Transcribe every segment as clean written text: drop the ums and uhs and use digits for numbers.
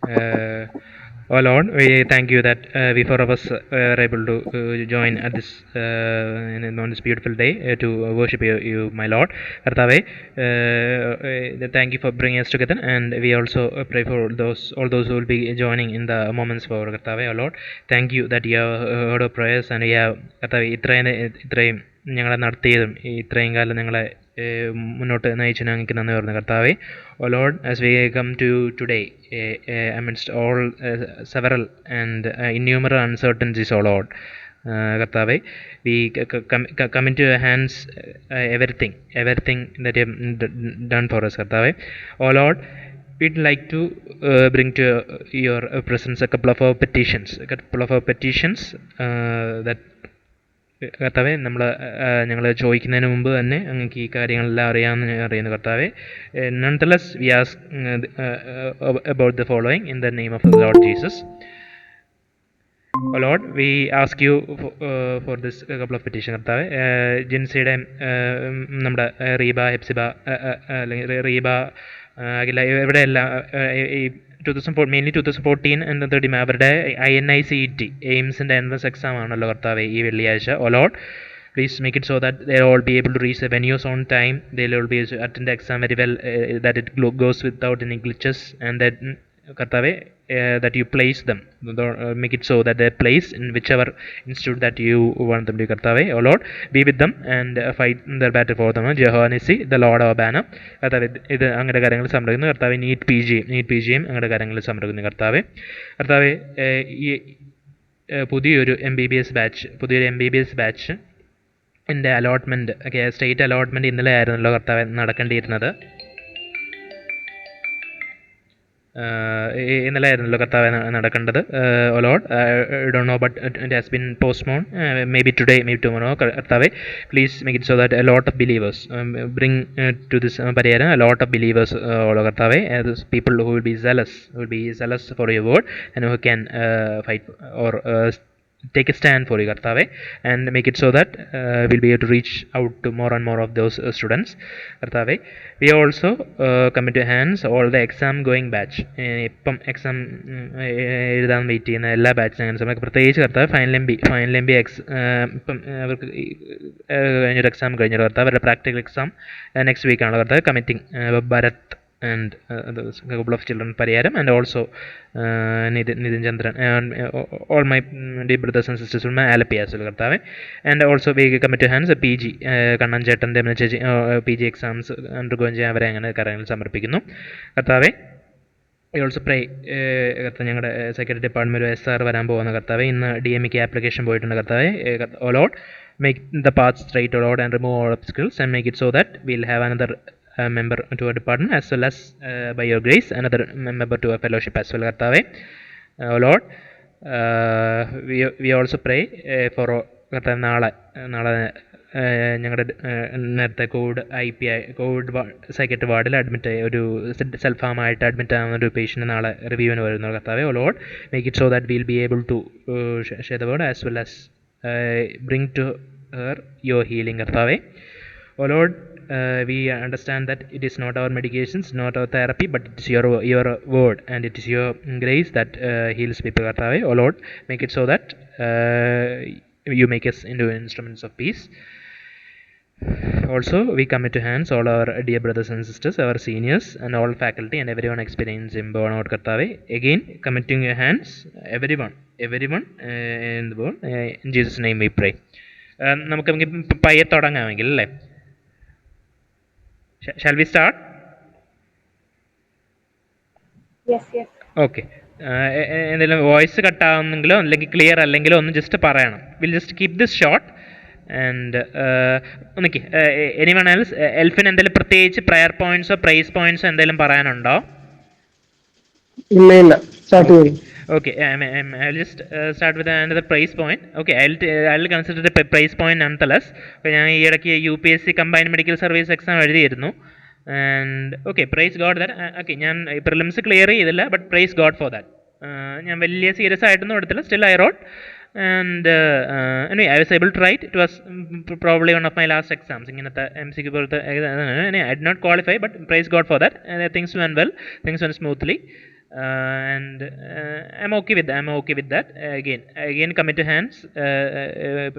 Uh, oh Lord, we thank you that we four of us are able to join at this on this beautiful day to worship you, my Lord. Kartave, thank you for bringing us together, and we also pray for all those who will be joining in the moments for Kartave, oh Lord. Thank you that you have heard our prayers and you have Kartave ഇത്രയും ഞങ്ങളെ നടത്തിയതും ഇത്രയും കാലം ഞങ്ങളെ മുന്നോട്ട് നയിച്ചതിന് അങ്ങേക്ക് നന്ദി പറഞ്ഞു കർത്താവേ. O Lord, as we come to today, amidst all several and innumerable uncertainties, O Lord, കർത്താവേ, we come into your hands everything that you have done for us, കർത്താവേ. O Lord, we'd like to bring to your presence a couple of our petitions that കർത്താവെ ഞങ്ങൾ ചോദിക്കുന്നതിന് മുമ്പ് തന്നെ അങ്ങക്ക് ഈ കാര്യങ്ങളെല്ലാം അറിയുന്നു കർത്താവെ. Nonetheless, we ask about the following in the name of the Lord Jesus. Oh Lord, we ask you for this couple of petition കർത്താവെ. ജിൻസിയുടെ നമ്മുടെ റീബ ഹെപ്സിബ അല്ലെങ്കിൽ റീബ അഖില ഇവിടെയെല്ലാം ഈ 2014 and 30 അവരുടെ INICET എയിംസിൻ്റെ എൻട്രൻസ് എക്സാം ആണല്ലോ കർത്താവെ ഈ വെള്ളിയാഴ്ച. ഓ Lord, please make it so that they all be able to reach the venues on time. They'll all be able to attend the exam very well, that it goes without any glitches, and that കർത്താവെ that you place them, make it so that they place in whichever institute that you want them to. കർത്താവെ, oh Lord, be with them and fight their battle for them. Jehovah Nissi, the Lord our banner. കർത്താവെ, ഇത് അങ്ങയുടെ കാര്യങ്ങൾ സമർപ്പിക്കുന്നു കർത്താവെ. NEET P ജിയും അങ്ങയുടെ കാര്യങ്ങളിൽ സമർപ്പിക്കുന്നു കർത്താവെ. കർത്താവെ, ഈ പുതിയൊരു MBBS ബാച്ച് എൻ്റെ അലോട്ട്മെൻറ്റ് സ്റ്റേറ്റ് അലോട്ട്മെൻറ്റ് ഇന്നലെ ആയിരുന്നല്ലോ കർത്താവെ നടക്കേണ്ടിയിരുന്നത്. ഇന്നലെ ആയിരുന്നല്ലോ കർത്താവെ നടക്കേണ്ടത്. Oh lord, I don't know, but it has been postpone. Maybe today, maybe tomorrow. കർത്താവെ, please make it so that a lot of believers bring to this പരിഹാരം, എ ലോട്ട് ഓഫ് ബിലീവേഴ്സ്, കർത്താവെ, people who will be zealous for your word and who can fight or take a stand for you, Kartave, and make it so that we'll be able to reach out to more and more of those students, Kartave. We also commit to hands all the exam going batch. ഇപ്പം exam എഴുതാൻ wait ചെയ്യുന്ന എല്ലാ ബാച്ചിനും അങ്ങനെ സമയം പ്രത്യേകിച്ച് കർത്താവ് final M B ഇപ്പം അവർക്ക് കഴിഞ്ഞൊരു എക്സാം കഴിഞ്ഞൊരു കർത്താവ് അവരുടെ പ്രാക്ടിക്കൽ എക്സാം നെക്സ്റ്റ് വീക്കാണല്ലോ കർത്താവ്. Committing Bharat and a couple of children, Pariyaram, and also Nidin Chandran, and all my dear brothers and sisters from Alapi as well, Kartave. And also we commit to hands a PG Kannan Chetan Demnachi PG exams undergoing അവരെ അങ്ങനെ കാര്യങ്ങൾ സമർപ്പിക്കുന്നു കർത്താവെ. We also pray ഞങ്ങളുടെ secretary department SR വരാൻ പോകുന്ന കർത്താവെ. ഇന്ന് DMEക്ക് ആപ്ലിക്കേഷൻ പോയിട്ടുണ്ട് കർത്താവെ. Oh Lord, make the path straight, O Lord, and remove all obstacles and make it so that we'll have another member to our department, as well as by your grace another member to our fellowship as well, Kartave. Oh Lord, we also pray for കർത്താവ് നാളെ ഞങ്ങളുടെ നേരത്തെ Covid psychiatry വാർഡിൽ admit ഒരു സെൽഫാമായിട്ട് admit ആവുന്ന ഒരു patient നാളെ റിവ്യൂവിന് വരുന്നു കർത്താവെ. Oh Lord, make it so that will be able to share the word as well as bring to her your healing, Kartave. Oh Lord, we understand that it is not our medications, not our therapy, but it is your word and it is your grace that heals people, Kartave. Oh Lord, make it so that you make us into instruments of peace. Also, we commit to hands all our dear brothers and sisters, our seniors, and all faculty and everyone experiencing burnout, Kartave. Again, committing your hands, everyone in the world. In Jesus' name we pray. നമുക്ക് പയ്യെ തുടങ്ങാമെങ്കിൽ അല്ലേ? Shall we start? Yes. Okay. എന്തെങ്കിലും voice കട്ടാവുന്നെങ്കിലോ അല്ലെങ്കിൽ clear അല്ലെങ്കിലോ ഒന്ന് just പറയണം. Will just keep this short. And ഒന്നിക്ക് എനിവൺ എൽസ്, എൽഫിന് എന്തെങ്കിലും പ്രത്യേകിച്ച് പ്രയർ പോയിന്റ്സോ പ്രൈസ് പോയിന്റ്സോ എന്തെങ്കിലും പറയാനുണ്ടോ? ഇല്ല, സ്റ്റാർട്ട് ചെയ്യും. Okay, I'll just start with another price point. Okay, I'll consider the price point nonetheless. ഞാൻ ഈ ഇടയ്ക്ക് UPSC combined medical service exam എഴുതിയിരുന്നു. And okay, praise God that. Okay, ഞാൻ പ്രിലിംസ് ക്ലിയർ ചെയ്തില്ല, but praise God for that. ഞാൻ വലിയ serious ആയിട്ടൊന്നും എടുത്തില്ല. Still I wrote and anyway, I was able to write. It was probably one of my last exams. ഇങ്ങനത്തെ MCQ പോലത്തെ I did not qualify, but praise God for that. Things went well, things went smoothly. and I'm okay with that. Again, commit to hands.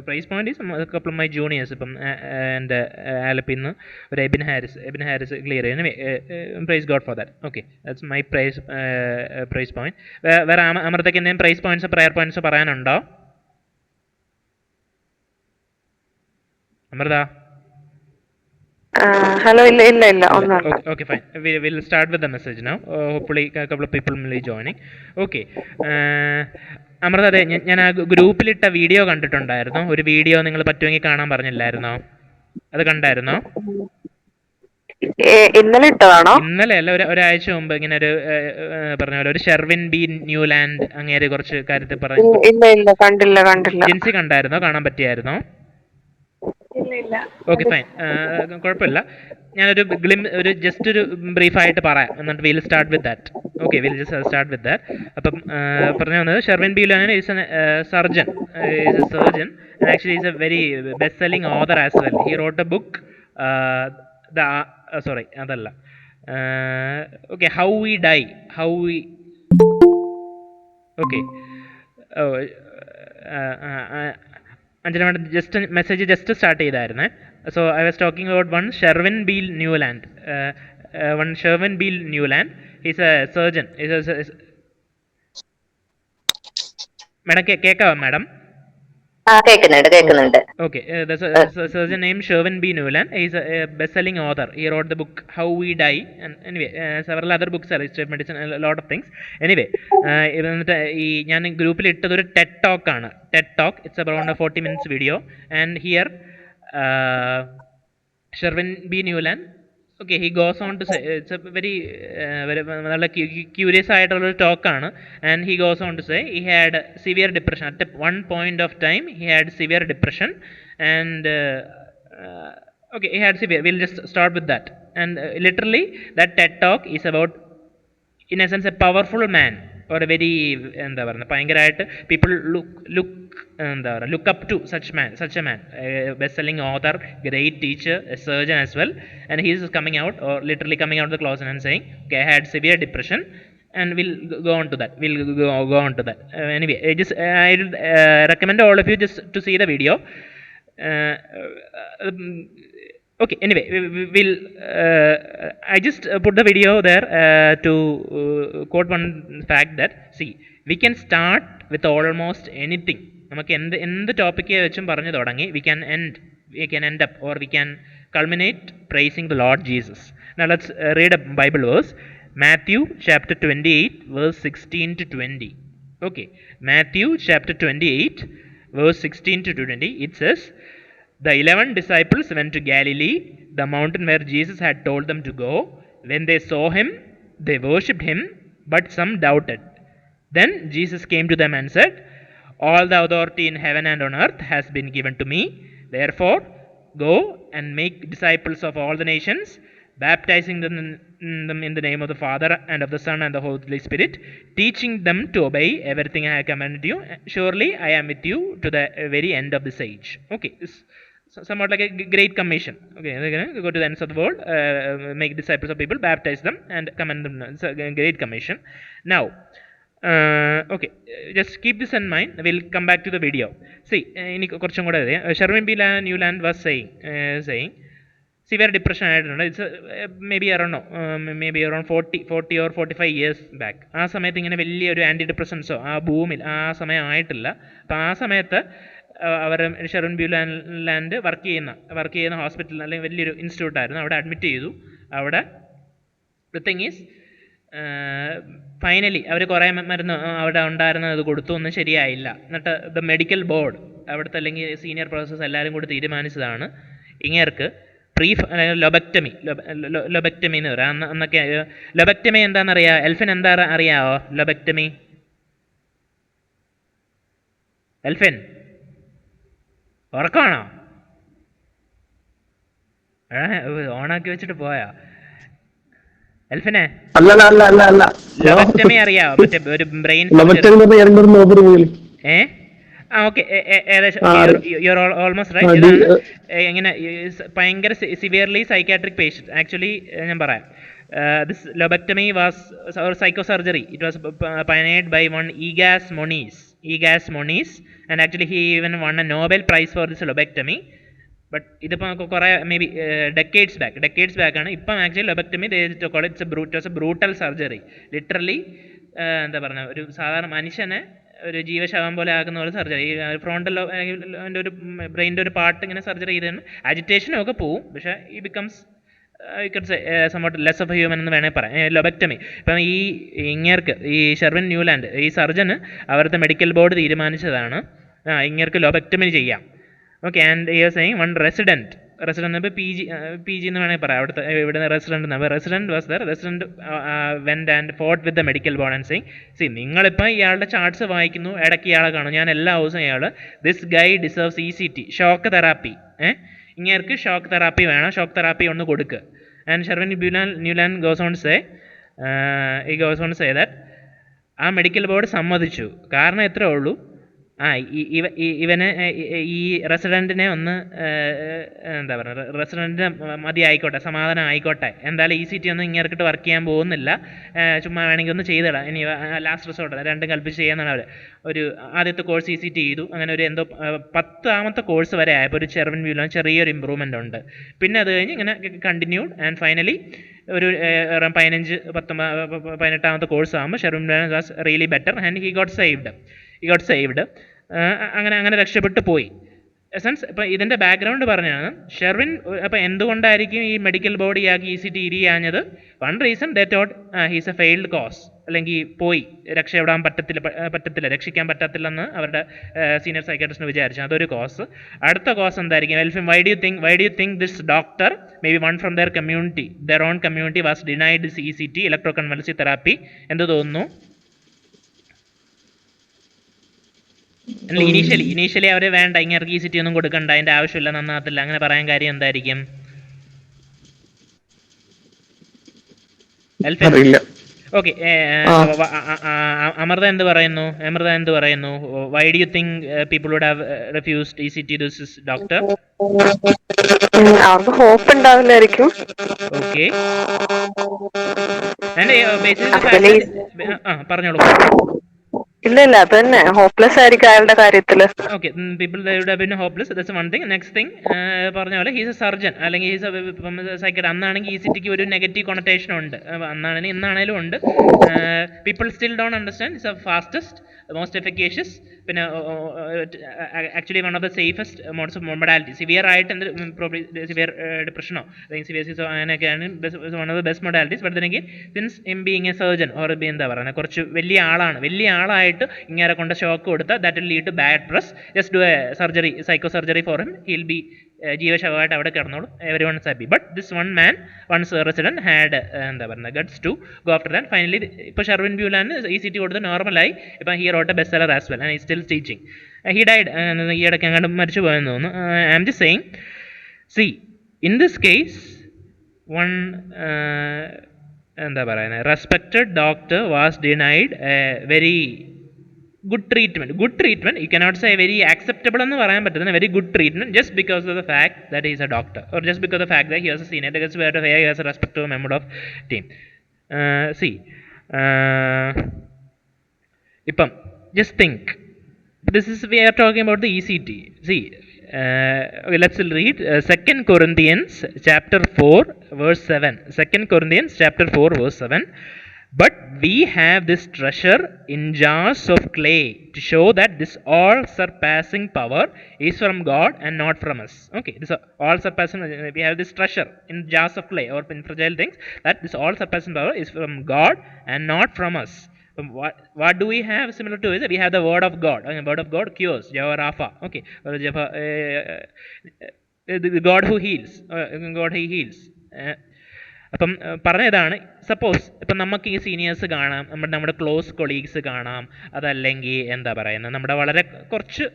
Price point is a couple of my juniors, and Alapin, or Ibn Harris clear. Anyway, praise God for that. Okay, that's my price point. Where Amarthakin name price points, prayer points, പറയാനുണ്ടോ? Amartha. Hello, illa. Okay, fine. We'll start with the message now. Hopefully, a couple of people will be joining. Okay. Amrutha, അതെ, ഞാൻ ആ ഗ്രൂപ്പിലിട്ട video കണ്ടിട്ടുണ്ടായിരുന്നു. ഒരു video നിങ്ങൾ പറ്റുമെങ്കിൽ കാണാൻ പറഞ്ഞില്ലായിരുന്നോ? അത് കണ്ടായിരുന്നോ? ഇന്നലെ ഇട്ടതാണോ? ഇന്നലെ അല്ല, ഒരാഴ്ച മുമ്പ് ഇങ്ങനെ ഒരു പറഞ്ഞ പോലെ ഒരു ഷെർവിൻ ബി ന്യൂലാൻഡ് അങ്ങേര് കുറച്ച് കാര്യത്തിൽ പറഞ്ഞു. ഇല്ല, കണ്ടില്ല. ജിൻസി കണ്ടായിരുന്നോ? കാണാൻ പറ്റിയായിരുന്നോ? ഇല്ല. Okay, fine. കുഴപ്പമില്ല. ഞാനൊരു ഒരു ജസ്റ്റ് ഒരു ബ്രീഫായിട്ട് പറയാം, എന്നിട്ട് will start with that. Okay, will just start with that. അപ്പം പറഞ്ഞു വന്നത്, Sherwin B Nuland is a surgeon. Is a surgeon, and actually is a very best selling author as well. He wrote a book, sorry അതല്ല, okay, how we die, okay. Anjana madam just message just start ചെയ്തായിരുന്നേ. So I was talking about one Sherwin B Nuland. Is a surgeon. Madam കേൾക്കാവോ madam? കേൾക്കുന്നുണ്ട്. Okay, the surgeon named Sherwin B. Newland. He's a best-selling author. He wrote the book How We Die, and anyway, several other books are registered medicine, a lot of things. Anyway, ഞാൻ ഗ്രൂപ്പിൽ ഇട്ടത് ഒരു TED Talk ആണ്. TED Talk. It's around a 40 minutes video, and here Sherwin B. Newland. Okay, he goes on to say, it's a very നല്ല curious ആയിട്ടുള്ളൊരു ടോക്കാണ്. And he goes on to say he had severe depression. At one point of time he had severe depression, and okay, he had severe, we'll just start with that. And literally that TED Talk is about, in a sense, a powerful man, or a very എന്താ പറയുക, ഭയങ്കരമായിട്ട് people look up to such a man, best selling author, great teacher, a surgeon as well. And he is coming out, or literally coming out of the closet and saying, okay, I had severe depression, and we'll go on to that. Anyway, I recommend all of you just to see the video. Okay, anyway, we'll I just put the video there to quote one fact that, see, we can start with almost anything. നമുക്ക് എന്ത് topic വെച്ചും പറഞ്ഞു തുടങ്ങി, we can end up, or we can culminate praising the Lord Jesus. Now let's read a Bible verse. Matthew chapter 28 verse 16 to 20. Okay, Matthew chapter 28 verse 16 to 20. It says, the 11 disciples went to Galilee, the mountain where Jesus had told them to go. When they saw him, they worshipped him, but some doubted. Then Jesus came to them and said, all the authority in heaven and on earth has been given to me. Therefore, go and make disciples of all the nations, baptizing them in the name of the Father and of the Son and the Holy Spirit, teaching them to obey everything I have commanded you. Surely I am with you to the very end of this age. Okay, somewhat like a great commission. Okay, go to the ends of the world, make disciples of people, baptize them, and command them. It's a great commission. Now, okay, just keep this in mind. We'll come back to the video. See, കുറച്ചും കൂടെ Sherwin B Nuland was saying severe depression ആയിട്ടുണ്ട്. It's maybe around 40 or 45 years back. ആ സമയത്ത് ഇങ്ങനെ വലിയൊരു anti ഡിപ്രസൻസോ ആ ഭൂമിൽ ആ സമയം ആയിട്ടില്ല. അപ്പം ആ സമയത്ത് അവർ ഷെർവിൻ ബി ലാൻഡ് വർക്ക് ചെയ്യുന്ന ഹോസ്പിറ്റലിൽ, അല്ലെങ്കിൽ വലിയൊരു ഇൻസ്റ്റിറ്റ്യൂട്ടായിരുന്നു, അവിടെ അഡ്മിറ്റ് ചെയ്തു. അവിടെ ദ തിങ് ഈസ്, ഫൈനലി അവർ കുറേ മരുന്ന് അവിടെ ഉണ്ടായിരുന്നത് അത് കൊടുത്തു, ഒന്നും ശരിയായില്ല. എന്നിട്ട് ദ മെഡിക്കൽ ബോർഡ്, അവിടുത്തെ അല്ലെങ്കിൽ സീനിയർ പ്രൊഫസേഴ്സ് എല്ലാവരും കൂടി തീരുമാനിച്ചതാണ് ഇങ്ങേർക്ക് ലൊബക്ടമി എന്ന് പറയാം. അന്നൊക്കെ ലൊബക്ടമി എന്താണെന്നറിയാം? എൽഫിൻ എന്താ അറിയാവോ ലൊബക്ടമി? എൽഫിൻ ഉറക്കമാണോ? ഓണാക്കി വെച്ചിട്ട് പോയാ എൽഫിനെ? ലൊബക്ടമി അറിയാവോ? മറ്റേ ഒരു ബ്രെയിൻ ഓക്കെ, ഏകദേശം ഓൾമോസ്റ്റ് റൈറ്റ്. ഇതാണ് ഇങ്ങനെ ഭയങ്കര സിവിയർലി സൈക്കാട്രിക് പേഷ്യൻറ്റ്. ആക്ച്വലി ഞാൻ പറയാം, This lobectomy was or psychosurgery. It was pioneered by one Egas Moniz. Egas Moniz, and actually he even won a Nobel Prize for this lobectomy. But ഇതിപ്പോൾ നമുക്ക് കുറേ maybe decades ബാക്കാണ്. ഇപ്പം actually lobectomy it's a brutal surgery. Literally എന്താ പറയുക, ഒരു സാധാരണ മനുഷ്യനെ ഒരു ജീവശവം പോലെ ആക്കുന്ന പോലെ സർജറി. ഈ ഫ്രോണ്ടൽ എൻ്റെ ഒരു ബ്രെയിൻ്റെ ഒരു പാർട്ട് ഇങ്ങനെ സർജറി ചെയ്തതിന് അജിറ്റേഷനും ഒക്കെ പോവും, പക്ഷേ ഈ becomes somewhat less of human എന്ന് വേണേൽ പറയാം. ലൊബക്ടമി ഇപ്പം ഇങ്ങേർക്ക് ഈ ഷെർവിൻ ന്യൂലാൻഡ് ഈ സർജന് അവരുടെ മെഡിക്കൽ ബോർഡ് തീരുമാനിച്ചതാണ് ഇങ്ങേർക്ക് ലൊബക്ടമി ചെയ്യാം. Okay, and you are saying one resident ഇപ്പോൾ പി ജി എന്ന് വേണമെങ്കിൽ പറയാം. അവിടുത്തെ ഇവിടുന്ന് resident was there. Resident went and fought with the medical board and saying നിങ്ങളിപ്പോൾ ഇയാളുടെ ചാർട്ട്സ് വായിക്കുന്നു, ഇടയ്ക്ക് ഇയാളെ കാണും, ഞാൻ എല്ലാ ദിവസവും ഇയാൾ this guy deserves ECT shock therapy. ഇങ്ങേർക്ക് ഷോക്ക് തെറാപ്പി വേണം, ഷോക്ക് തെറാപ്പി ഒന്ന് കൊടുക്കുക. And Sherwin Nuland goes on say that ആ മെഡിക്കൽ ബോർഡ് സമ്മതിച്ചു. കാരണം എത്രയേ ഉള്ളൂ, ഇവന് ഈ റെസിഡൻറ്റിനെ ഒന്ന് എന്താ പറയുക, റെസിഡൻറ്റിന് മതി ആയിക്കോട്ടെ, സമാധാനം ആയിക്കോട്ടെ, എന്തായാലും ECT ഒന്നും ഇങ്ങേർക്കിട്ട് വർക്ക് ചെയ്യാൻ പോകുന്നില്ല, ചുമ്മാ വേണമെങ്കിൽ ഒന്ന് ചെയ്തിടാം, ഇനി ലാസ്റ്റ് റിസോർട്ട് രണ്ടും കൽപ്പിച്ച് ചെയ്യാന്നാണ് അവർ. ഒരു ആദ്യത്തെ കോഴ്സ് ECT ചെയ്തു. അങ്ങനെ ഒരു എന്തോ 10ാമത്തെ കോഴ്സ് വരെ ആയപ്പോൾ ഒരു ഷെർവിൻ ന്യൂലാൻഡ് ചെറിയൊരു ഇമ്പ്രൂവ്മെൻ്റ് ഉണ്ട്. പിന്നെ അത് കഴിഞ്ഞ് ഇങ്ങനെ കണ്ടിന്യൂഡ് ആൻഡ് ഫൈനലി ഒരു 18ാമത്തെ കോഴ്സ് ആകുമ്പോൾ Sherwin Newland was really better and he got saved. അങ്ങനെ രക്ഷപ്പെട്ടു പോയി. എസൻസ് ഇപ്പം ഇതിൻ്റെ ബാക്ക്ഗ്രൗണ്ട് പറഞ്ഞാണ് ഷെർവിൻ. അപ്പം എന്തുകൊണ്ടായിരിക്കും ഈ മെഡിക്കൽ ബോർഡ് ഇയാൾക്ക് ECT ഇരിയാഞ്ഞത്? One reason they thought he's a failed cause, അല്ലെങ്കിൽ പോയി രക്ഷപ്പെടാൻ പറ്റത്തില്ല, രക്ഷിക്കാൻ പറ്റത്തില്ലെന്ന് അവരുടെ സീനിയർ സൈക്കാട്രിസ്റ്റിന് വിചാരിച്ചു. അതൊരു കോസ്. അടുത്ത കോസ് എന്തായിരിക്കും? Why do you think this doctor maybe one from their own community was denied this ECT electroconvulsive therapy? എന്ത് തോന്നുന്നു? ഇനീഷ്യലി അവർ വേണ്ട, ഇങ്ങനെ ECT ഒന്നും കൊടുക്കണ്ട, അതിൻ്റെ ആവശ്യമില്ല, നന്നാകത്തില്ല, അങ്ങനെ പറയാൻ കാര്യം എന്തായിരിക്കും? ഓക്കെ, അമൃത എന്ത് പറയുന്നു? Why do you think people would have refused ECT to this doctor? അവർക്ക് ഹോപ്പ് ഉണ്ടാവില്ലായിരിക്കും. ഓക്കെ, പറഞ്ഞോളൂ. ഇല്ല, അത് തന്നെ ഹോപ്പ്ലെസ് ആയിരിക്കും അയാളുടെ കാര്യത്തില്. Okay, people hopeless, that's one thing. Next thing പറഞ്ഞ പോലെ ഹീസ് എ സർജൻ, അല്ലെങ്കിൽ ഹീസ് സൈക്കറ്റ്. അന്നാണെങ്കിൽ ECTക്ക് ഒരു നെഗറ്റീവ് കൊണറ്റേഷൻ ഉണ്ട്, ഇന്നാണേലും ഉണ്ട്. People still don't understand it's a fastest, most efficacious, പിന്നെ actually one of the safest modes of modality. Severe ആയിട്ട് സിവിയർ ഡിപ്രഷനോ അല്ലെങ്കിൽ സിവിയർ അങ്ങനെയൊക്കെയാണ് one of the best modalities. But എനിക്ക് since being a surgeon or എന്താ പറയുന്നത്, കുറച്ച് വലിയ ആളായിട്ട് ഇങ്ങനെ കൊണ്ട് ഷോക്ക് കൊടുത്താൽ that will lead to bad press. Just do a surgery, psycho surgery for him, he will be ജീവശവമായിട്ട് അവിടെ കിടന്നോളും, everyone is happy. But this one man, once resident had എന്താ പറയുന്നത് guts to go after that. Finally ഇപ്പോൾ Sherwin Newland ECT കൊടുത്ത് നോർമലായി. ഇപ്പം he wrote a best seller as well and he still teaching. He died ഈ ഇടയ്ക്ക് അങ്ങോട്ട് മരിച്ചു പോയെന്ന് തോന്നുന്നു. I am just saying, see in this case one എന്താ പറയുന്നത്, respected doctor was denied very good treatment. You cannot say very acceptable എന്ന് പറയാൻ പറ്റുന്ന very good treatment just because of the fact that he is a doctor, or just because of the fact that he was a senior. That's where he has a respect to a member of team. ഇപ്പം just think, we are talking about the ECT. Okay, let's read 2 Corinthians chapter 4 verse 7. 2 Corinthians chapter 4 verse 7. But we have this treasure in jars of clay to show that this all surpassing power is from God and not from us. Okay, this all surpassing, we have this treasure in jars of clay or in fragile things, that this all surpassing power is from God and not from us. What do we have similar to it? We have the word of God. The word of God cures, Jehovah Rapha. Okay, the God who heals, God he heals. അപ്പം പറഞ്ഞതാണ്, suppose ഇപ്പം നമുക്ക് ഈ seniors കാണാം, നമ്മുടെ close colleagues കാണാം, അതല്ലെങ്കിൽ എന്താ പറയുന്നത് നമ്മുടെ വളരെ കുറച്ച്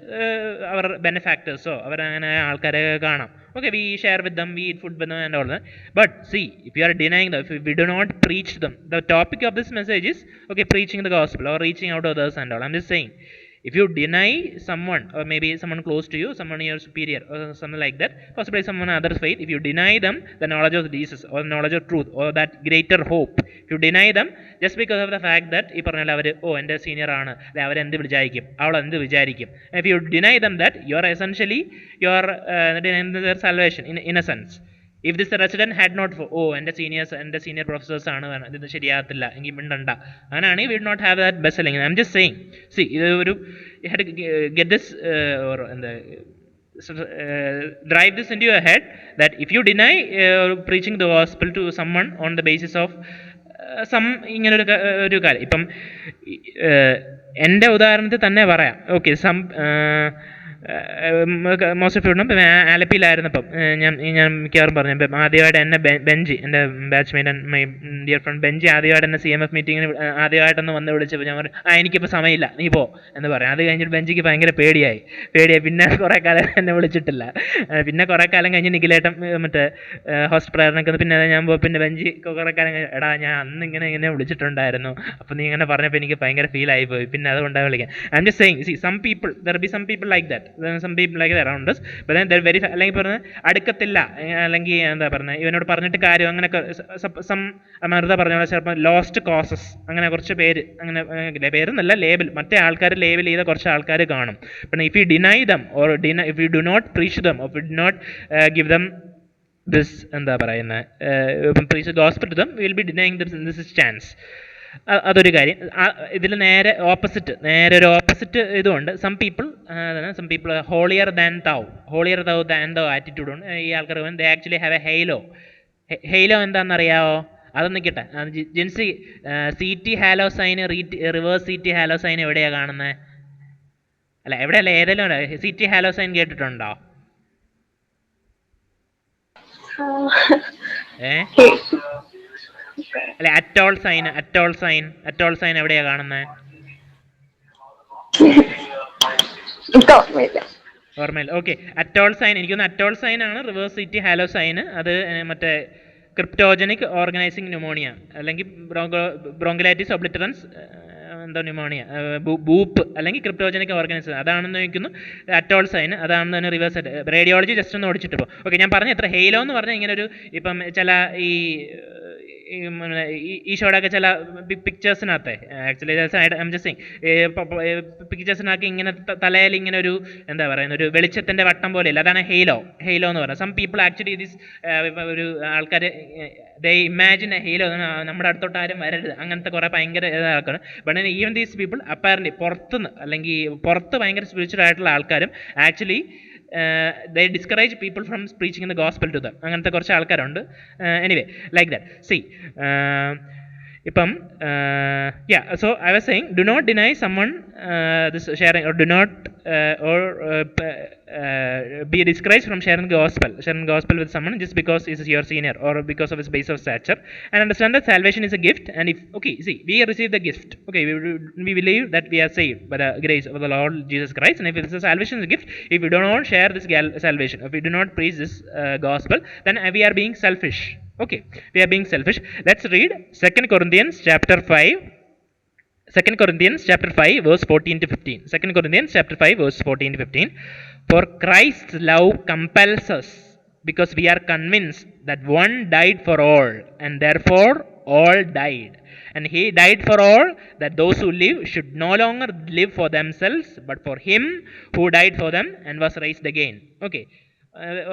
അവർ ബെനിഫാക്ടേഴ്സോ അവരങ്ങനെ ആൾക്കാരെ കാണാം. Okay, we share with them, we eat food with them and all that. But see, if you are denying them, if we do not preach them, the topic of this message is okay, preaching the gospel or reaching out others and all. I am just saying, If you deny someone, or maybe someone close to you, someone your superior or something like that, possibly someone other's faith, if you deny them the knowledge of Jesus or knowledge of truth or that greater hope, if you deny them just because of the fact that ഈ പറഞ്ഞാൽ അവർ എൻ്റെ senior ആണ്, അല്ലെ അവരെന്ത് വിചാരിക്കും, അവൾ എന്ത് വിചാരിക്കും, if you deny them that, you are essentially you are denying their salvation in a sense. If this resident had not എൻ്റെ senior professors ആണ് ഇത് ശരിയാകത്തില്ല എങ്കിൽ മിണ്ടണ്ട അങ്ങനെയാണെങ്കിൽ we would not have that bestselling. I'm just saying, see ഇത് ഒരു you had to get this or drive this into your head that if you deny preaching the gospel to someone on the basis of some ഇങ്ങനൊരു കാര്യം, ഇപ്പം എൻ്റെ ഉദാഹരണത്തിൽ തന്നെ പറയാം. Okay, most of you know, ആലപ്പിയിലായിരുന്നപ്പം ഞാൻ മിക്കവാറും പറഞ്ഞു, ഇപ്പം ആദ്യമായിട്ട് എന്നെ ബെഞ്ചി, എൻ്റെ batchmate and my dear friend Benji ആദ്യമായിട്ട് എന്നെ CMF മീറ്റിങ്ങിന് ആദ്യമായിട്ടൊന്ന് വന്ന് വിളിച്ചപ്പോൾ ഞാൻ പറഞ്ഞു എനിക്കിപ്പോൾ സമയമില്ല നീ പോ എന്ന് പറയാം. അത് കഴിഞ്ഞിട്ട് ബെഞ്ചിക്ക് ഭയങ്കര പേടിയായി. പിന്നെ കുറേ കാലം എന്നെ വിളിച്ചിട്ടില്ല. പിന്നെ കുറേ കാലം കഴിഞ്ഞ് നിഖിലേട്ടൻ മറ്റേ ഹോസ്റ്റ് പ്രയറിനൊക്കെ പിന്നെ ഞാൻ പിന്നെ ബെഞ്ചി കുറേ കാലം കഴിഞ്ഞ് എടാ ഞാൻ അന്ന് ഇങ്ങനെ വിളിച്ചിട്ടുണ്ടായിരുന്നു, അപ്പോൾ നീ ഇങ്ങനെ പറഞ്ഞപ്പോൾ എനിക്ക് ഭയങ്കര ഫീൽ ആയിപ്പോയി, പിന്നെ അതുകൊണ്ടാണ് വിളിക്കാൻ. I am just saying, see some people, there be some people like that, some people like that around us, but then they're very അല്ലെങ്കിൽ പറഞ്ഞ അടുക്കത്തില്ല, അല്ലെങ്കിൽ എന്താ പറഞ്ഞത് ഇവനോട് പറഞ്ഞിട്ട് കാര്യം അങ്ങനെയൊക്കെ മറുത പറഞ്ഞ പോലെ ചിലപ്പോൾ ലോസ്റ്റ് കോസസ് അങ്ങനെ കുറച്ച് പേര്, അങ്ങനെ പേരെന്നല്ല ലേബൽ, മറ്റേ ആൾക്കാർ ലേബൽ ചെയ്ത കുറച്ച് ആൾക്കാർ കാണും. പിന്നെ if you deny them or if you do not preach them, or do not give them this എന്താ പറയുന്നത് preach gospel to them, will be denying this chance. അതൊരു കാര്യം. ഇതിൽ നേരെ ഒരു ഓപ്പോസിറ്റ് ഇതുണ്ട്. Some people holier than thou ആറ്റിറ്റ്യൂഡുണ്ട് ഈ ആൾക്കാർ. They actually have a halo എന്താണെന്നറിയാവോ? അതൊന്നും കിട്ടെ Jincy, CT halo sign reverse CT halo sign എവിടെയാണ് കാണുന്നത്? അല്ല എവിടെയല്ല, ഏതെങ്കിലും CT ഹാലോസൈൻ കേട്ടിട്ടുണ്ടോ? അല്ലെ അറ്റോൾ സൈൻ എവിടെയാ കാണുന്നത്? ഓർമ്മയില്ല. ഓക്കെ, അറ്റോൾ സൈൻ, എനിക്കൊന്ന് അറ്റോൾ സൈൻ ആണ് റിവേഴ്സ് CT ഹാലോസൈൻ. അത് മറ്റേ ക്രിപ്റ്റോജനിക് ഓർഗനൈസിങ് ന്യൂമോണിയ അല്ലെങ്കിൽ ബ്രോങ്കിലൈറ്റിസ് ഒബ്ലിറ്ററൻസ് എന്തോ ന്യൂമോണിയ, ബൂപ്പ് അല്ലെങ്കിൽ ക്രിപ്റ്റോജനിക് ഓർഗനൈസേഷൻ, അതാണെന്ന് ചോദിക്കുന്നു അറ്റോൾ സൈൻ. അതാണെന്ന് തന്നെ റിവേഴ്സ് ആയിട്ട് റേഡിയോളജി ജസ്റ്റ് ഒന്ന് ഓടിച്ചിട്ട് പോകും. ഓക്കെ, ഞാൻ പറഞ്ഞ എത്ര ഹെയ്ലോ എന്ന് പറഞ്ഞാൽ ഇങ്ങനെ ഒരു ഇപ്പം ചില ഈ ഷോയുടെയൊക്കെ ചില പിക്ചേഴ്സിനകത്തെ ആക്ച്വലി പിക്ചേഴ്സിനകത്ത് ഇങ്ങനെ തലയിൽ ഇങ്ങനെ ഒരു എന്താ പറയുന്നത് ഒരു വെളിച്ചത്തിൻ്റെ വട്ടം പോലെയില്ല, അതാണ് ഹെയ്ലോ എന്ന് പറയുന്നത്. സം പീപ്പിൾ ആക്ച്വലി ദിസ് ഒരു ആൾക്കാർ ദേ ഇമാജിൻ എ ഹെയ്ലോ, നമ്മുടെ അടുത്തോട്ട് ആരും വരരുത് അങ്ങനത്തെ കുറേ ഭയങ്കര ആൾക്കാർ. But even these people apparent പുറത്ത് ഭയങ്കര സ്പിരിച്വൽ ആയിട്ടുള്ള ആൾക്കാരും actually they discourage people from preaching the gospel to them. അങ്ങനത്തെ കുറച്ച് ആൾക്കാരുണ്ട്. Anyway like that. സി ഇപ്പം so I was saying, do not deny someone this sharing, or do not be discouraged from sharing gospel with someone just because he is your senior or because of his base of stature, and understand that salvation is a gift. And if we receive the gift, we believe that we are saved by the grace of the Lord Jesus Christ, and if this salvation is a gift, if we do not share this salvation, if we do not preach this gospel, then we are being selfish. We are being selfish. Let's read 2 Corinthians chapter 5 verse 14 to 15. 2 Corinthians chapter 5 verse 14 to 15. For Christ's love compels us, because we are convinced that one died for all, and therefore all died. And he died for all, that those who live should no longer live for themselves, but for him who died for them and was raised again.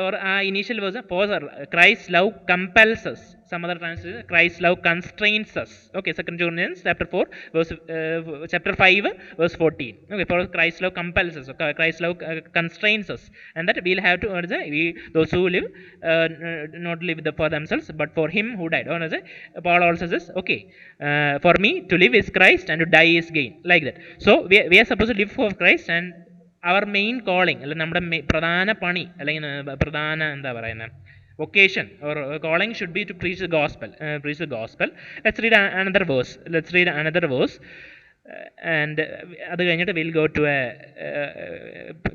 Or initial verse, for Christ's love compels us. Some other translation, Christ's love constrains us. 2 Corinthians chapter 4 verse chapter 5 verse 14. For Christ's love compels us, Christ's love constrains us, and that we'll have to those who live not live for themselves, but for him who died. Paul also says, for me to live is Christ and to die is gain, like that. So we are supposed to live for Christ, and our main calling, അല്ലെങ്കിൽ നമ്മുടെ പ്രധാന പണി അല്ലെങ്കിൽ പ്രധാന എന്താ പറയുന്നത് vocation or calling should be to preach the gospel. Let's read another verse, and അത് കഴിഞ്ഞിട്ട് we'll go to a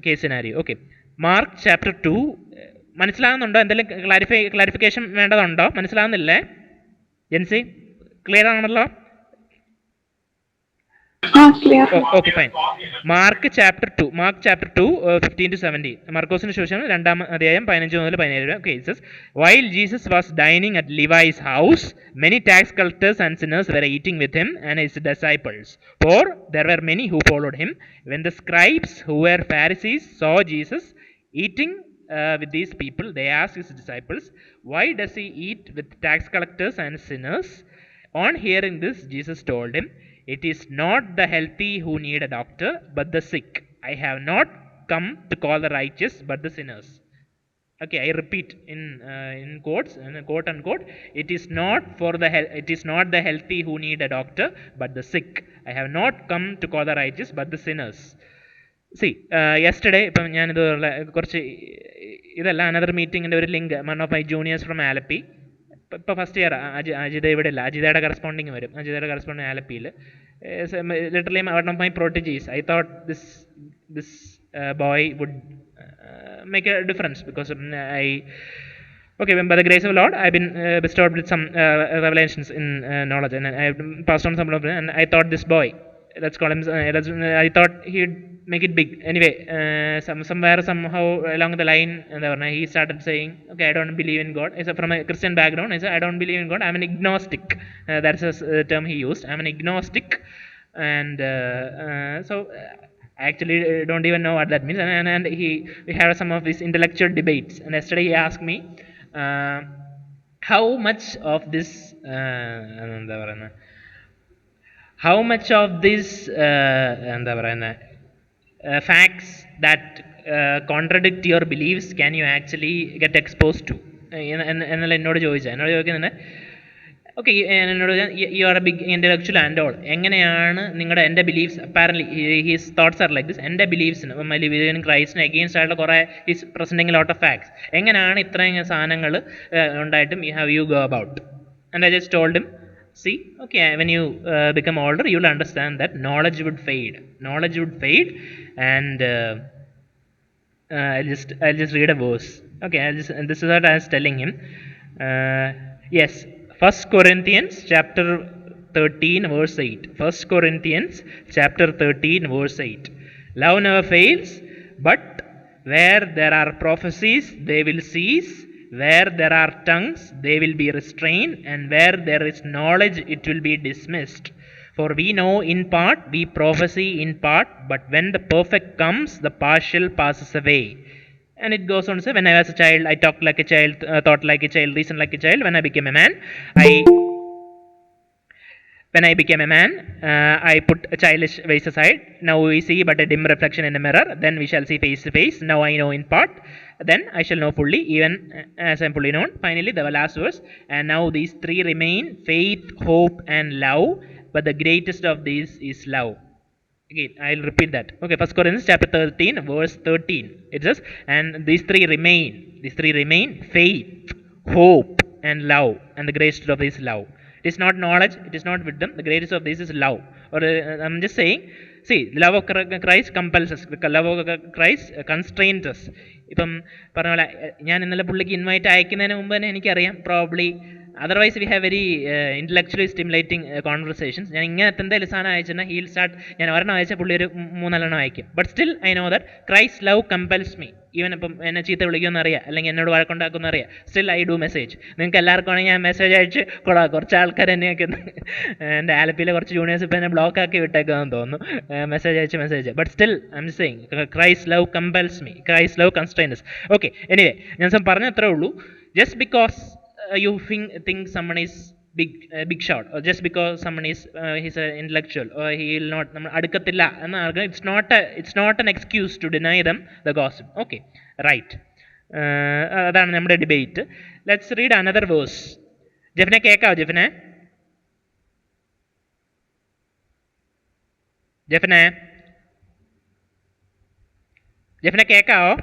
case scenario. Mark chapter 2. മനസ്സിലാകുന്നുണ്ടോ? എന്തെങ്കിലും ക്ലാരിഫിക്കേഷൻ വേണ്ടതുണ്ടോ? മനസ്സിലാകുന്നില്ലേ ജെൻസി? ക്ലിയർ ആണല്ലോ? Clear. Okay, fine. Mark chapter 2, 15 to 17. Marcosinu ശേഷം രണ്ടാം അധ്യായം 15 മുതൽ 17 വരെ. Okay, it says, while Jesus was dining at Levi's house, many tax collectors and sinners were eating with him and his disciples, for there were many who followed him. When the scribes, who were Pharisees, saw Jesus eating with these people, they asked his disciples, why does he eat with tax collectors and sinners? On hearing this, Jesus told him, it is not the healthy who need a doctor, but the sick. I have not come to call the righteous, but the sinners. Okay, I repeat in quotes, quote unquote, it is not the healthy who need a doctor, but the sick. I have not come to call the righteous, but the sinners. See yesterday ഇപ്പം ഞാനിത് കുറച്ച് ഇതല്ല another മീറ്റിങ്ങിൻ്റെ ഒരു link one of my juniors from Alleppey ഇപ്പോൾ first year Ajitha ഇവിടെ ഇല്ല, അജിതയുടെ കറസ്പോണ്ടിങ് വരും, അജിതയുടെ കറസ്പോണ്ടിങ് ആലപ്പിയിൽ. Literally one of my proteges. I thought this boy would make a difference because okay, by the grace of the Lord, I've been bestowed with some revelations in knowledge, and I've passed on some of them, and I thought this boy, let's call him, I thought he'd make it big. Anyway, somehow along the line, he started saying, okay, I don't believe in God. He's from a Christian background. He said, I don't believe in God. I'm an agnostic. That's a term he used. I'm an agnostic. And so I actually don't even know what that means. And we had some of these intellectual debates. And yesterday he asked me, how much of this facts that contradict your beliefs can you actually get exposed to? എന്നോട് ചോദിക്കുന്നത്, okay, എന്നോട് you are a big intellectual and all, എങ്ങനെയാണ് നിങ്ങളുടെ എൻ്റെ beliefs, apparently he's thoughts are like this, എൻ്റെ ബിലീഫ്സിന് my believe in ക്രൈസ്റ്റിന് against ആയിട്ടുള്ള കുറേ he's presenting lot of facts, എങ്ങനെയാണ് ഇത്രയും സാധനങ്ങൾ ഉണ്ടായിട്ടും you go about? And I just told him, see, okay, when you become older, you will understand that knowledge would fade, and I'll just read a verse. Okay, this is what I was telling him. Yes, 1 Corinthians chapter 13 verse 8. 1 Corinthians chapter 13 verse 8. Love never fails, but where there are prophecies, they will cease. Where there are tongues, they will be restrained, and where there is knowledge, it will be dismissed. For we know in part, we prophesy in part, but when the perfect comes, the partial passes away. And it goes on to say, when I was a child, I talked like a child, thought like a child, reasoned like a child. When I became a man, I put childish ways aside. Now we see but a dim reflection in a mirror. Then we shall see face to face. Now I know in part. Then I shall know fully, even as I am fully known. Finally, the last verse. And now these three remain: faith, hope, and love. But the greatest of these is love. Again, I'll repeat that. Okay, 1 Corinthians chapter 13, verse 13. It says, and these three remain. These three remain: faith, hope, and love. And the greatest of these is love. It is not knowledge, it is not wisdom. The greatest of this is love. Or I'm just saying, see, the love of Christ compels us. The love of Christ constrains us. ഇപ്പം പറഞ്ഞ പോലെ ഞാൻ ഇന്നലെ പുള്ളിക്ക് invite അയക്കുന്നതിന് മുമ്പ് തന്നെ എനിക്കറിയാം probably otherwise we have very intellectually stimulating conversations. ഞാൻ ഇങ്ങനത്തെ എന്തെങ്കിലും സാധനം അയച്ചെന്നാൽ ഹീൽ സ്റ്റാർട്ട്, ഞാൻ ഒരെണ്ണം അയച്ചാൽ പുള്ളി ഒരു 3-4 അയക്കും. But still I know that Christ love compels me. Even ഇപ്പം എന്നെ ചീത്ത വിളിക്കുമെന്ന് അറിയാം, അല്ലെങ്കിൽ എന്നോട് വഴക്കുണ്ടാക്കുമെന്ന് അറിയാം, സ്റ്റിൽ ഐ ഡു മെസ്സേജ്. നിങ്ങൾക്ക് എല്ലാവർക്കും ആണെങ്കിൽ ഞാൻ മെസ്സേജ് അയച്ച് കൊള്ളാം. കുറച്ച് ആൾക്കാർ എന്നെയൊക്കെ എൻ്റെ ആലപ്പിയിലെ കുറച്ച് ജൂനിയേഴ്സ് ഇപ്പം എന്നെ ബ്ലോക്ക് ആക്കി വിട്ടേക്കാന്ന് തോന്നുന്നു, മെസ്സേജ് അയച്ച്. But still I am saying Christ love compels me, Christ love constraints. Okay, anyway ഞാൻ പറഞ്ഞത്രേ ഉള്ളൂ. Just because you think someone is big shot, or just because someone is he's an intellectual, or he will not അടുക്കത്തില്ല എന്നാണ്, it's not an excuse to deny them the gospel. Okay, right. അതാണ് നമ്മുടെ debate. Let's read another verse. ജെഫിനെ കേൾക്കാവോ? ജെഫിനെ കേൾക്കാവോ?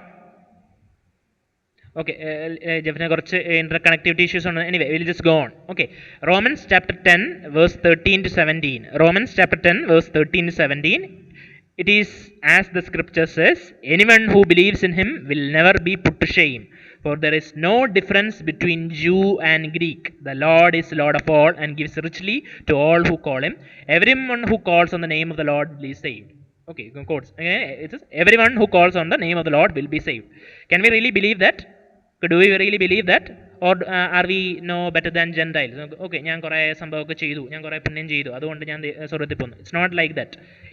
Okay, Jeffrey, കുറച്ച് interconnectivity issues on. Anyway, we'll just go on. Okay, Romans chapter 10 verse 13 to 17. Romans chapter 10 verse 13 to 17. It is as the scripture says, anyone who believes in him will never be put to shame, For there is no difference between Jew and Greek. The Lord is Lord of all and gives richly to all who call him. Everyone who calls on the name of the Lord will be saved. Okay, quotes. It says, everyone who calls on the name of the Lord will be saved. Can we really believe that? Do we really believe that? Or are we no better than Gentiles? Okay, ഞാൻ കുറേ സംഭവമൊക്കെ ചെയ്തു, ഞാൻ കുറേ പുണ്യം ചെയ്തു, അതുകൊണ്ട് ഞാൻ സ്വർഗ്ഗത്തിൽ പോകുന്നു. It's not like that.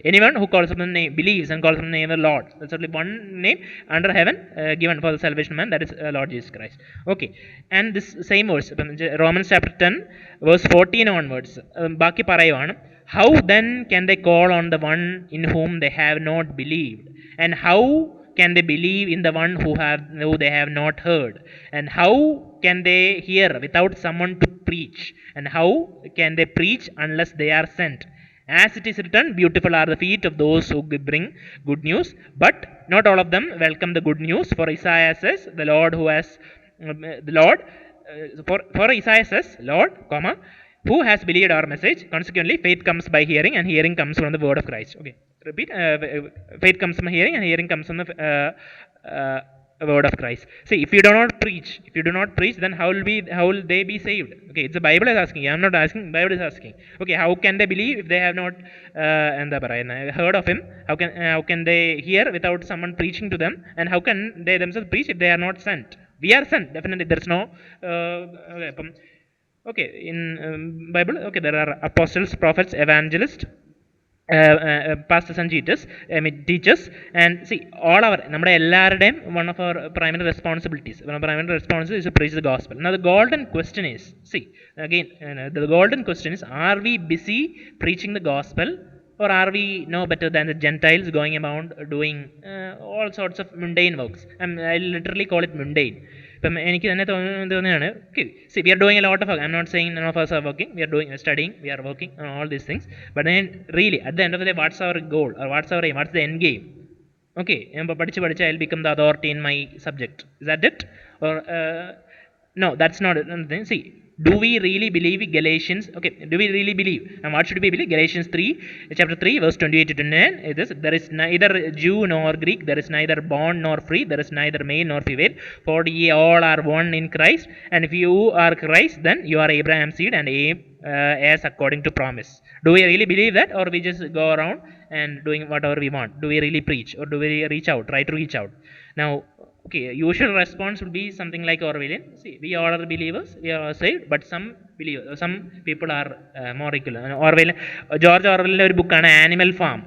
Anyone who calls on the name, believes and calls on the name of the Lord, there's only one name under heaven given for the salvation of man, that is Lord Jesus Christ. Okay, and this same verse, Romans chapter 10 verse 14 onwards, ബാക്കി പറയുവാണ്. How then can they call on the one in whom they have not believed? And how can they believe in the one who they have not heard? And how can they hear without someone to preach? And how can they preach unless they are sent? As it is written, beautiful are the feet of those who bring good news, but not all of them welcome the good news. For Isaiah says, the Lord who has the Lord for Isaiah says, Lord, comma, who has believed our message? Consequently, faith comes by hearing, and hearing comes from the word of Christ. Okay, repeat. Faith comes from hearing, and hearing comes from the word of Christ. See, if you do not preach, then how will they be saved? Okay, it's the Bible is asking. I am not asking. Bible is asking. Okay, how can they believe if they have not heard of him? How can they hear without someone preaching to them? And how can they themselves preach if they are not sent? We are sent. Definitely, there's no. Okay, in Bible, okay, there are apostles, prophets, evangelists, pastors and teachers, and see, all our നമ്മുടെ എല്ലാവരുടെയും one of our primary responsibilities is to preach the gospel. Now the golden question is, see again, the golden question is, are we busy preaching the gospel, or are we no better than the Gentiles going around doing all sorts of mundane works? I literally call it mundane. ഇപ്പം എനിക്ക് തന്നെ തോന്നുകയാണ്, see, we are doing a lot of work. I'm not saying none of us are working. We are studying, we are working on all these things. But then really, at the end of the day, what's our goal, or what's our aim, what's the end game? Okay, പഠിച്ച് I'll become the authority in my subject. Is that it? Or no, that's not it. See, do we really believe Galatians? Okay, do we really believe? And what should we believe? Galatians chapter 3 verse 28 to 29. It is, there is neither Jew nor Greek, there is neither bond nor free, there is neither male nor female, for ye all are one in Christ. And if you are Christ, then you are Abraham's seed and heirs according to promise. Do we really believe that, or we just go around and doing whatever we want? Do we really preach, or do we try to reach out? Now, okay, usual response would be something like Orwellian. See, we all are believers, we are saved, but some people are more equal. George Orwell's ഒരു ബുക്കാണ് Animal Farm.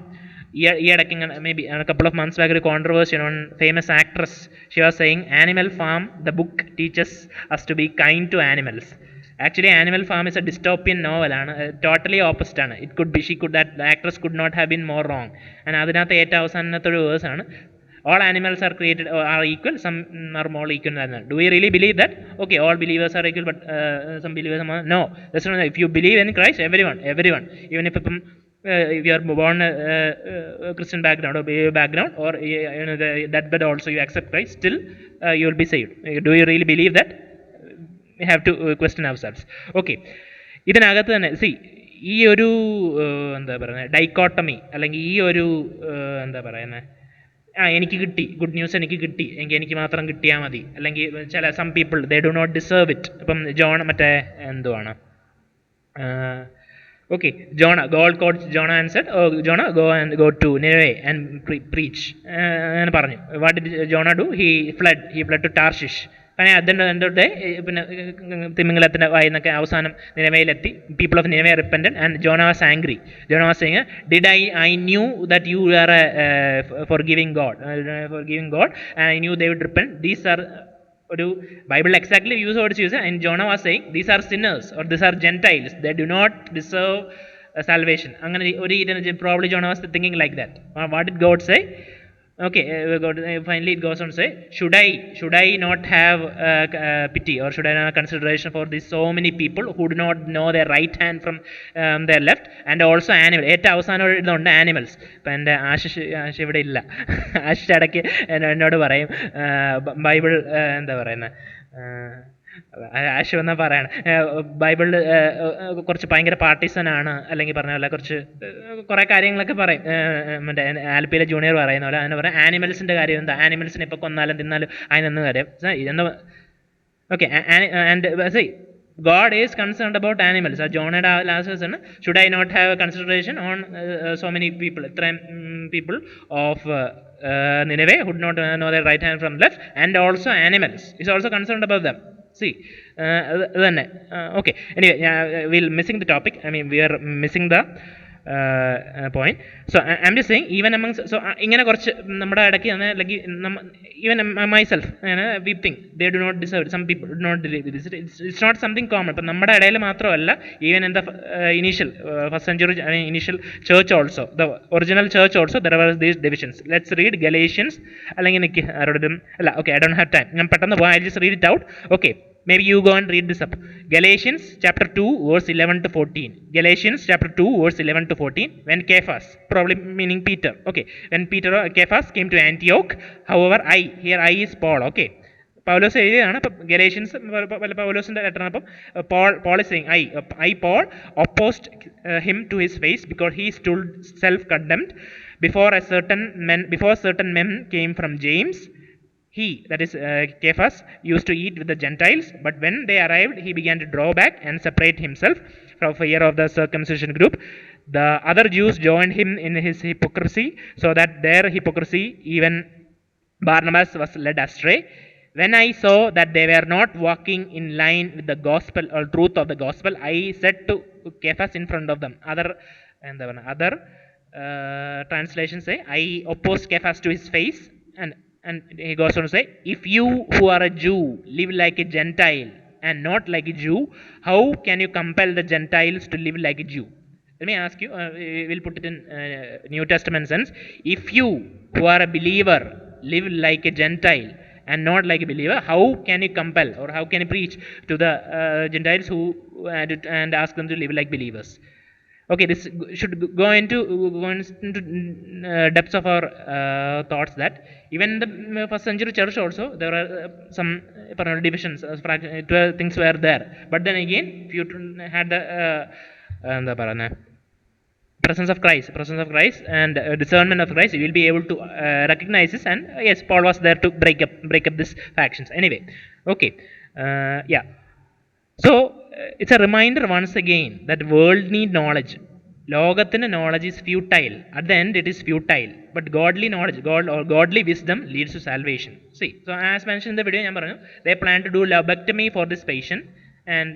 ഈ ഇടയ്ക്ക് maybe a couple of months back, a controversy on famous actress. She was saying, Animal Farm, the book teaches us to be kind to animals. Actually, Animal Farm is a dystopian novel. Totally opposite. That actress could not have been more wrong. And അതിനകത്ത് ഏറ്റവും അവസാനത്തെ ഒരു verse ആണ്, all animals are created are equal, some are more equal than that. Do we really believe that? Okay, all believers are equal, but some believers are no. That's not. If you believe in Christ, everyone, even if you are born Christian background or background, or that but also you accept Christ, still you will be saved. Do you really believe that? We have to question ourselves. Okay, ഇതിനകത്ത് തന്നെ see, ഈ ഒരു എന്താ പറയുന്നത് dichotomy, അല്ലെങ്കിൽ ഈ ഒരു എന്താ പറയുന്നത്, എനിക്ക് കിട്ടി, ഗുഡ് ന്യൂസ് എനിക്ക് കിട്ടി, എനിക്ക് മാത്രം കിട്ടിയാൽ മതി, അല്ലെങ്കിൽ ചില some people they do not deserve it. ഇപ്പം എന്തുവാണ്, okay, Jonah answered, Jonah, go to Nineveh and preach. അങ്ങനെ പറഞ്ഞു. What did Jonah do? He fled to Tarshish. അങ്ങനെ അതിൻ്റെ പിന്നെ തിമിംഗലത്തിൻ്റെ വായിന്നൊക്കെ അവസാനം നിനവയിലെത്തി. People of Nineveh repented and Jonah was angry. Jonah was saying, did I knew that you are a forgiving God, and I knew they would repent. These are ഒരു Bible exactly use words, and Jonah was saying, these are sinners, or these are Gentiles, they do not deserve salvation. അങ്ങനെ ഒരു ഇതിന് probably Jonah was thinking like that. What did God say? Okay, finally it goes on to say, should I not have pity, or should I not have consideration for these so many people who do not know their right hand from their left, and also animal. ഏറ്റവും അവസാനം ഇതുണ്ട് animals. ഇപ്പം എൻ്റെ ആശിഷ് ഇവിടെ ഇല്ല. ആശിഷ് ഇടയ്ക്ക് എന്നോട് പറയും ബൈബിൾ എന്താ പറയുന്നത്, ആഷ് വന്നാൽ പറയാണ് ബൈബിളിൽ കുറച്ച് ഭയങ്കര പാർട്ടിസനാണ്, അല്ലെങ്കിൽ പറഞ്ഞ പോലെ കുറച്ച് കുറേ കാര്യങ്ങളൊക്കെ പറയും. മറ്റേ ആലപ്പിയിലെ ജൂനിയർ പറയുന്ന പോലെ അതിന് പറയാം ആനിമൽസിൻ്റെ കാര്യം എന്താ, ആനിമൽസിനെ ഇപ്പോൾ കൊന്നാലും തിന്നാലും അതിനൊന്നും കാര്യം ഇതെന്താ. Okay, and see, God is concerned about animals. Jonah last lesson, should I not have consideration on so many people, people of Nineveh who do not know their right hand from left, and also animals. He's also concerned about them. See, then okay. Anyway, we'll missing the topic. I mean, we are missing the point. So I'm just saying, even amongst, so ഇങ്ങനെ കുറച്ച് നമ്മുടെ ഇടയ്ക്ക് like even myself we think they do not deserve, some people do not believe this, it's not something common. ഇപ്പം നമ്മുടെ ഇടയിൽ മാത്രമല്ല, even in the initial first century initial church also, the original church also there was these divisions. Let's read Galatians, അല്ലെങ്കിൽ എനിക്ക് ആരോടും അല്ല, okay, I don't have time, ഞാൻ പെട്ടെന്ന് പോകാം, I just read it out. Okay, maybe you go and read this up. Galatians chapter 2 verse 11 to 14. Galatians chapter 2 verse 11 to 14. When Cephas, probably meaning Peter, okay, when Cephas came to Antioch, however here I is Paul, okay, പൗലോസ് എഴുതിയതാണ്. അപ്പം Galatians പൗലോസിൻ്റെ ലെറ്ററാണ്. അപ്പം Paul is saying, I Paul opposed him to his face because he stood self-condemned before certain men came from James. He, that is Cephas, used to eat with the Gentiles, but when they arrived, he began to draw back and separate himself from fear of the circumcision group. The other Jews joined him in his hypocrisy, so that their hypocrisy, even Barnabas was led astray. When I saw that they were not walking in line with the gospel or truth of the gospel, I said to Cephas in front of them. Other translations say, I opposed Cephas to his face, and he goes on to say, if you who are a Jew live like a Gentile and not like a Jew, how can you compel the Gentiles to live like a Jew? Let me ask you, we'll put it in New Testament sense. If you who are a believer live like a Gentile and not like a believer, how can you compel, or how can you preach to the Gentiles who and ask them to live like believers? Okay, this should go into depths of our thoughts, that even in the first century church also there are some divisions, 12 things were there, but then again if you had the presence of Christ and discernment of Christ, you will be able to recognize this. And yes, Paul was there to break up these factions. Anyway, okay, yeah. So it's a reminder once again that world need knowledge. ലോകത്തിന് knowledge is futile. At the end it is futile. But godly knowledge, godly wisdom leads to salvation. See, so as mentioned in the video, ഞാൻ പറഞ്ഞു, they plan to do lobectomy for this patient. And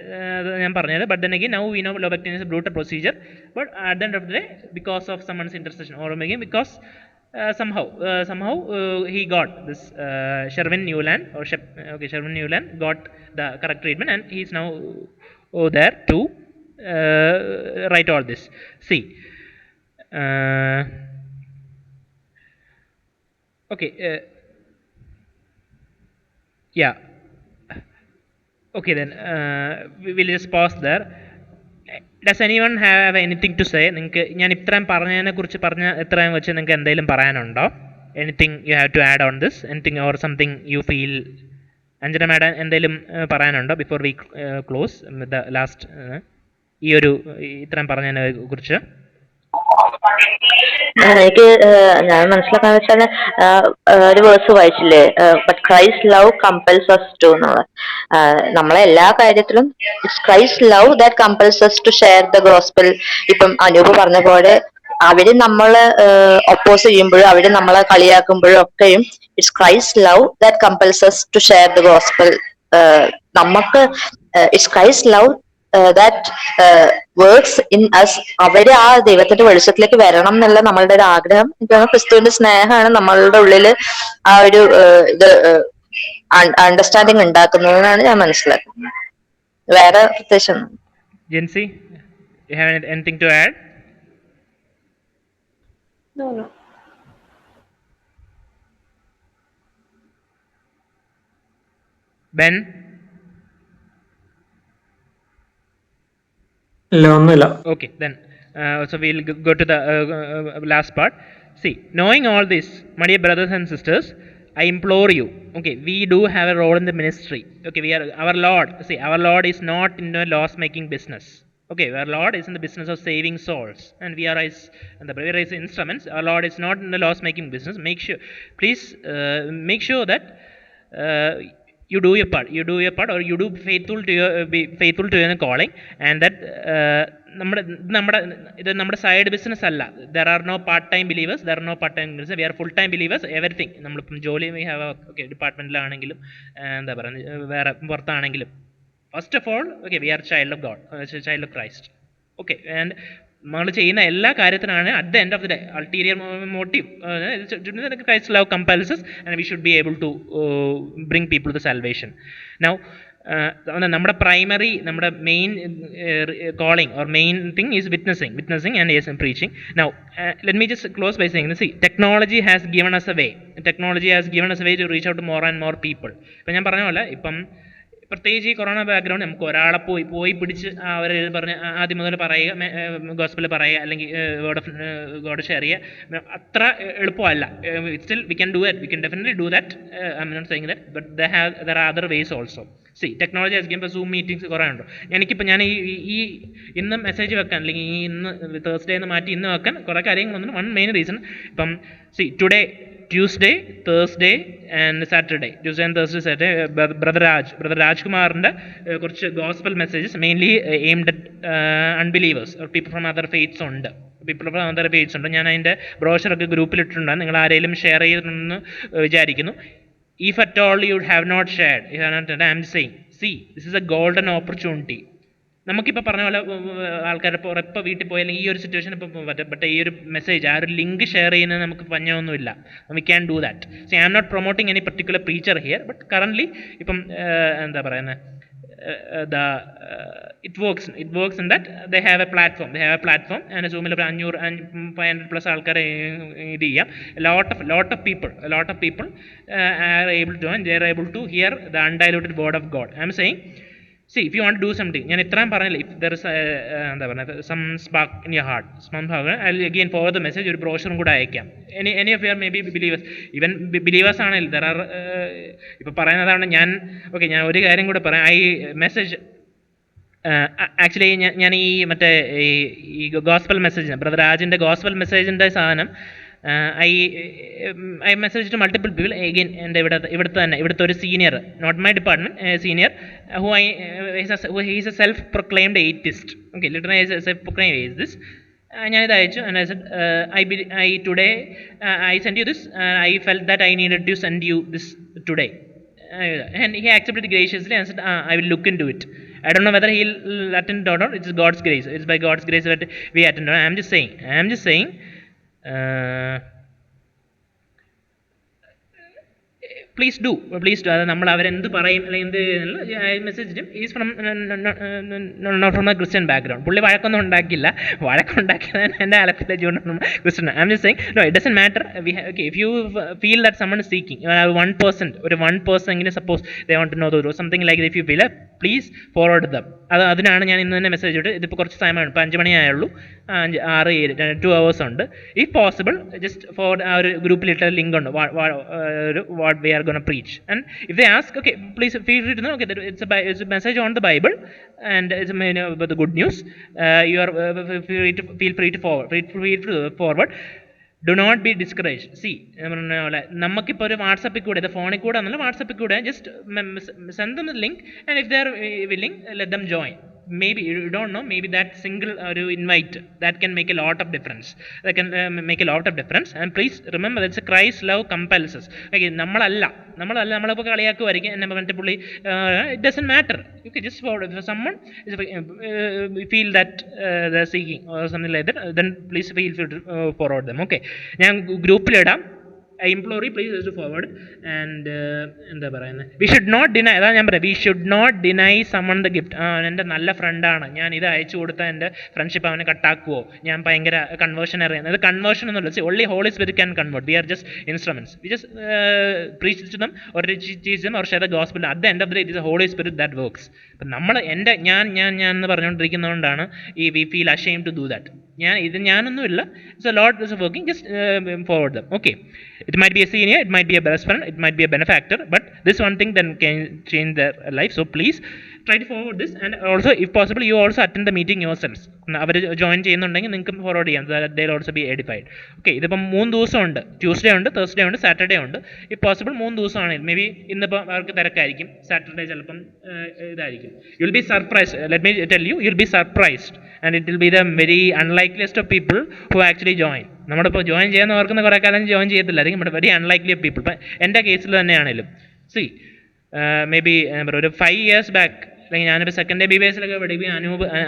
ഞാൻ പറഞ്ഞത്, but then again now we know lobectomy is a brutal procedure. But at the end of the day, because of someone's intercession, or maybe because somehow he got this Sherwin Newland, Sherwin Newland got the correct treatment, and he is now there to write all this. See, okay, yeah, okay, then we will just pause there. Does anyone have anything to say? നിങ്ങൾക്ക് ഞാൻ ഇത്രയും പറഞ്ഞതിനെ കുറിച്ച് ഇത്രയും വെച്ച് നിങ്ങൾക്ക് എന്തെങ്കിലും പറയാനുണ്ടോ? Anything you have to add on this? Anything or something you feel? Anjana madam എന്തെങ്കിലും പറയാനുണ്ടോ before we close the last ഈ ഒരു ഇത്രയും പറഞ്ഞതിനെ കുറിച്ച്? എനിക്ക് ഞാൻ മനസ്സിലാക്കാന്ന് വെച്ചാല് ഒരു വേഴ്സ് വായിച്ചില്ലേ, but Christ love compels us to എന്നുള്ളത്. നമ്മളെ എല്ലാ കാര്യത്തിലും it's Christ love that compels us to share the gospel. ഇപ്പം അനൂപ് പറഞ്ഞ പോലെ അവര് നമ്മളെ ഒപ്പോസ് ചെയ്യുമ്പോഴും അവര് നമ്മളെ കളിയാക്കുമ്പോഴും ഒക്കെയും it's Christ love that compels us to share the gospel. നമുക്ക് it's Christ love that works in us. അവര് ആ ദൈവത്തിന്റെ വെളിച്ചത്തിലേക്ക് വരണം എന്നുള്ള നമ്മളുടെ ഒരു ആഗ്രഹം, എനിക്ക് ക്രിസ്തുവിന്റെ സ്നേഹമാണ് നമ്മളുടെ ഉള്ളില് ആ ഒരു ഇത് അണ്ടർസ്റ്റാൻഡിങ് ഉണ്ടാക്കുന്നതെന്നാണ് ഞാൻ മനസ്സിലാക്കുന്നത്. വേറെ പ്രത്യേകിച്ച് Jency, you have anything to add? No. Ben? Okay, then so we'll go to the last part. See, knowing all this, my dear brothers and sisters, I implore you. Okay, we do have a role in the ministry. Okay, we are our Lord. See, our Lord is not in a loss-making business. Okay, our Lord is in the business of saving souls, and we are as instruments. Our Lord is not in the loss-making business. Please make sure that uh, you do your part. You do your part, or you do faithful to your be faithful to your calling, and that നമ്മുടെ നമ്മുടെ ഇത് നമ്മുടെ side business അല്ല. There are no part time believers, there are no part time believers, we are full time believers. Everything നമ്മളിപ്പം ജോലി we have okay ഡിപ്പാർട്ട്മെൻറ്റിലാണെങ്കിലും എന്താ പറയുക വേറെ പുറത്താണെങ്കിലും first of all okay we are child of God, child of Christ. Okay, and നമ്മൾ ചെയ്യുന്ന എല്ലാ കാര്യത്തിനാണ് at the end of the day ulterior motive Christ love compels and we should be able to bring people to salvation. Now നമ്മുടെ primary നമ്മുടെ main calling or main thing is witnessing and yes and preaching. Now let me just close by saying, see, technology has given us a way to reach out to more and more people. ഇപ്പം ഞാൻ പറഞ്ഞ പോലെ ഇപ്പം പ്രത്യേകിച്ച് ഈ corona background നമുക്ക് ഒരാളെ പോയി പിടിച്ച് അവർ പറഞ്ഞ് ആദ്യം മുതൽ പറയുക, ഗോസ്പൽ പറയുക, അല്ലെങ്കിൽ വേർഡ് ഓഫ് ഗോഡ് ഷെയർ ചെയ്യുക, അത്ര എളുപ്പമല്ല. Still we can do that, we can definitely do that. I am not saying that, but there are other ways also. See, technology as ഇപ്പോൾ സൂം മീറ്റിംഗ്സ് കുറേ ഉണ്ടോ. എനിക്കിപ്പോൾ ഞാൻ ഈ ഇന്ന് മെസ്സേജ് വെക്കാൻ, അല്ലെങ്കിൽ ഈ ഇന്ന് തേഴ്സ്ഡേ എന്ന് മാറ്റി ഇന്ന് വെക്കാൻ കുറേ കാര്യങ്ങൾ വന്നു. വൺ മെയിൻ റീസൺ, ഇപ്പം see today Tuesday, Thursday and Saturday, brother രാജ്കുമാറിൻ്റെ കുറച്ച് gospel messages mainly aimed at unbelievers or people from other faiths ഉണ്ട്. ഞാൻ അതിൻ്റെ ബ്രോഷറൊക്കെ ഗ്രൂപ്പിലിട്ടിട്ടുണ്ടാകും. നിങ്ങൾ ആരെങ്കിലും ഷെയർ ചെയ്തിട്ടുണ്ടെന്ന് വിചാരിക്കുന്നു. If at all you have not shared, I am saying, see, this is a golden opportunity. നമുക്കിപ്പോൾ പറഞ്ഞ പോലെ ആൾക്കാർ ഇപ്പോൾ വീട്ടിൽ പോയാൽ ഈ ഒരു സിറ്റുവേഷൻ ഇപ്പോൾ പറ്റും, ബട്ട് ഈ ഒരു മെസ്സേജ് ആ ഒരു ലിങ്ക് ഷെയർ ചെയ്യുന്നത് നമുക്ക് പഞ്ഞൊന്നുമില്ല. We can do that. So I am not promoting any particular preacher here, but currently ഇപ്പം എന്താ പറയുന്നത്, it works in that they have a platform and Zoom-ൽ 500+ ആൾക്കാരെ ഇത് ചെയ്യാം. lot of people are able to, and they are able to hear the undiluted word of God. I am saying, see, if you want to do something, ഞാൻ ഇത്രയും പറഞ്ഞില്ല, if there is എന്താ പറയുക some spark in your heart, I'll again forward the message, ഒരു ബ്രോഷറും കൂടെ അയക്കാം. any of your maybe believers, even believers ആണെങ്കിൽ there are ഇപ്പോൾ പറയുന്നതാണ് ഞാൻ. ഓക്കെ, ഞാൻ ഒരു കാര്യം കൂടെ പറയാം. ഈ മെസ്സേജ് ആക്ച്വലി ഞാൻ ഈ മറ്റേ ഈ ഗോസ്പൽ മെസ്സേജ്, ബ്രദർ രാജിൻ്റെ ഗോസ്പൽ മെസ്സേജിൻ്റെ സാധനം I messaged to multiple people. Again, എൻ്റെ ഇവിടുത്തെ ഒരു senior, not my department, senior, he is a self-proclaimed atheist. Okay, literally is a self-proclaimed atheist. ഞാനിത് അയച്ചു, and I said, today I sent you this. I felt that I needed to send you this today. And he accepted graciously and said, I will look into it. I don't know whether he'll attend or not. It's God's grace. It's by God's grace that we attend. I am just saying. Please do അത് നമ്മൾ അവരെന്ത് പറയും അല്ലെങ്കിൽ എന്ത് message is from not from a Christian background. പുള്ളി വഴക്കൊന്നും ഉണ്ടാക്കിയത് എൻ്റെ അലക്കിലെ John Christian. I am just saying, no, it doesn't matter. If you feel that someone is seeking, 1% എങ്കിലും suppose they want to know the truth, something like if you feel, please forward them. അതിനാണ് ഞാൻ ഇന്ന് തന്നെ message ഇട്ട്. ഇതിപ്പോൾ കുറച്ച് സമയമാണ്, ഇപ്പോൾ 5 മണിയായുള്ളൂ, 2 hours ഉണ്ട്. ഇഫ് പോസിബിൾ ജസ്റ്റ് ഫോർ ആ ഒരു ഗ്രൂപ്പിലിട്ട ലിങ്ക് ഉണ്ട്, what we are going to preach, and if they ask, okay, please feel free to know, okay, it's a message on the Bible and it's about the good news. You are feel free to forward. Do not be discouraged. See, നമുക്കിപ്പോൾ ഒരു വാട്സപ്പിൽ കൂടെ, ഇത് ഫോണിൽ കൂടെ എന്നല്ല, വാട്സപ്പിൽ കൂടെ just send them the link, and if they are willing, let them join. Maybe you don't know, maybe that single invite that can make a lot of difference. And please remember, that's a Christ love compels us. Okay, നമ്മളിപ്പോൾ കളിയാക്കുമായിരിക്കും എന്നെ പറഞ്ഞിട്ട് പുള്ളി, it doesn't matter. Okay, just for someone feel that they're seeking or something like that, then please feel free to forward them. Okay, ഞാൻ ഗ്രൂപ്പിലിടാം. I implore you, please to forward. And എന്താ പറയുന്നത്, we should not deny, അതാ ഞാൻ പറയാം, we should not deny someone the gift. എൻ്റെ നല്ല ഫ്രണ്ടാണ്, ഞാൻ ഇത് അയച്ചു കൊടുത്താൽ എൻ്റെ ഫ്രണ്ട്ഷിപ്പ് അവനെ കട്ടാക്കുമോ, ഞാൻ ഭയങ്കര കൺവേർഷൻ അറിയാം. അത് കൺവേർഷൻ എന്നുള്ള, only Holy Spirit can convert. We are just instruments. We just preach to them or teach them or share the gospel. At the end of the day, it is the Holy Spirit that works. അപ്പം നമ്മൾ ഞാൻ എന്ന് പറഞ്ഞുകൊണ്ടിരിക്കുന്നതുകൊണ്ടാണ് we feel ashamed to do that. ഞാനൊന്നുമില്ല. So Lord is working, just forward them. Okay, it might be a senior, it might be a best friend, it might be a benefactor, but this one thing then can change their life. So please try to forward this, and also if possible you also attend the meeting yourselves. അവർ join ചെയ്യുന്നുണ്ടെങ്കിൽ നിങ്ങൾക്ക് forward ചെയ്യാം. They'll also be edified. Okay, ഇതിപ്പം 3 ദിവസമുണ്ട്. Tuesday ഉണ്ട്, Thursday ഉണ്ട്, Saturday ഉണ്ട്. If possible 3 ദിവസമാണെങ്കിൽ may be ഇന്നിപ്പോൾ അവർക്ക് തിരക്കായിരിക്കും, സാറ്റർഡേ ചിലപ്പം ഇതായിരിക്കും. You'll be surprised, let me tell you, you'll be surprised, and it will be the very unlikeliest of people who actually join. നമ്മളിപ്പോൾ ജോയിൻ ചെയ്യുന്ന ഓർക്കുന്ന കുറേ കാലം ജോയിൻ ചെയ്യത്തില്ലായിരിക്കും, but very unlikely of people. ഇപ്പം എൻ്റെ കേസിൽ തന്നെയാണേലും സി മേ ബി ഒരു 5 years ബാക്ക്, അല്ലെങ്കിൽ ഞാനിപ്പോൾ സെക്കൻഡ് ഡേ BBS പഠിക്കും,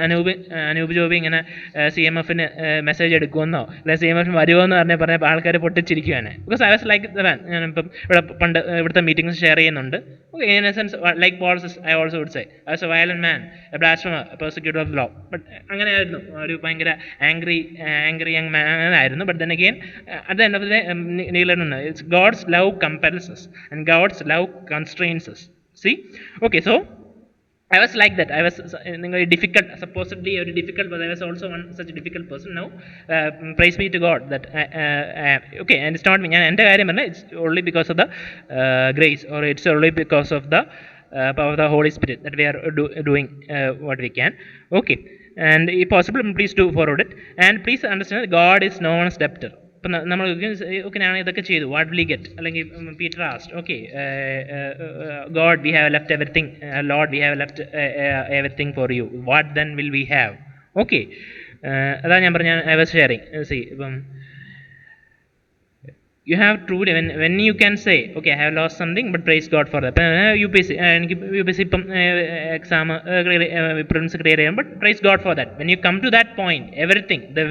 അനൂപ് ജോബി ഇങ്ങനെ CMFന് മെസ്സേജ് എടുക്കുമെന്നോ അല്ലെങ്കിൽ CMF വരുമോ എന്ന് പറഞ്ഞപ്പോൾ ആൾക്കാർ പൊട്ടിച്ചിരിക്കുവാണ്. Because I was like than. ഞാനിപ്പം പണ്ട് ഇവിടുത്തെ മീറ്റിംഗ്സ് ഷെയർ ചെയ്യുന്നുണ്ട്. Okay, in a sense, like Paul says, I also would say, I was a violent man, a blasphemer, a persecutor of the law. But അങ്ങനെയായിരുന്നു, ഒരു ഭയങ്കര angry young man ആയിരുന്നു. But then again at the end of the day നീലനുണ്ട്, it's God's love compels us and God's love constrains us. See? Okay, so I was like that. I was difficult, supposedly very difficult, but I was also one such difficult person. Now, praise be to God that okay, and it's not me. എൻ്റെ കാര്യമല്ല, it's only because of the grace, or it's only because of the power of the Holy Spirit that we are doing what we can. Okay, and if possible, please do forward it, and please understand that God is no one's debtor. ഇപ്പം നമ്മൾ okay ഞാൻ ഇതൊക്കെ ചെയ്തു, what will get, അല്ലെങ്കിൽ Peter asked, okay God we have left everything, Lord we have left everything for you, what then will we have. Okay, അതാണ് ഞാൻ പറഞ്ഞ I was sharing. C, ഇപ്പം you have truly, when you can say, okay, I have lost something, but praise God for that. UPSC എനിക്ക് UPSC ഇപ്പം exam prelims clear ചെയ്യാം, but praise God for that. When you come to that point, everything, the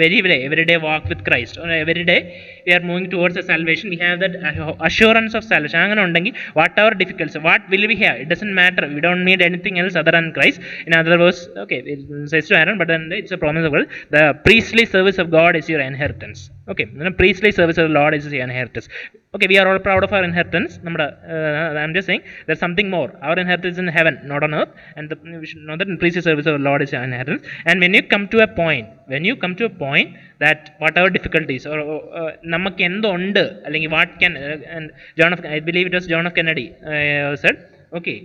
every day walk with Christ, or every day we are moving towards the salvation, we have that assurance of salvation. അങ്ങനെ ഉണ്ടെങ്കിൽ whatever difficulties, what will we have, it doesn't matter, we don't need anything else other than Christ. In other words, okay, it says to Aaron, but then it's a promise of God, the priestly service of God is your inheritance. Okay, the priestly service of the Lord is your inheritance. Okay, we are all proud of our inheritance. I'm just saying there's something more. Our inheritance is in heaven, not on earth, and we should know that the priestly service of the Lord is your inheritance. And when you come to a point that whatever difficulties, or നമുക്ക് എന്തുണ്ട്, അല്ലെങ്കിൽ what can, and I believe it was John F. Kennedy said, okay,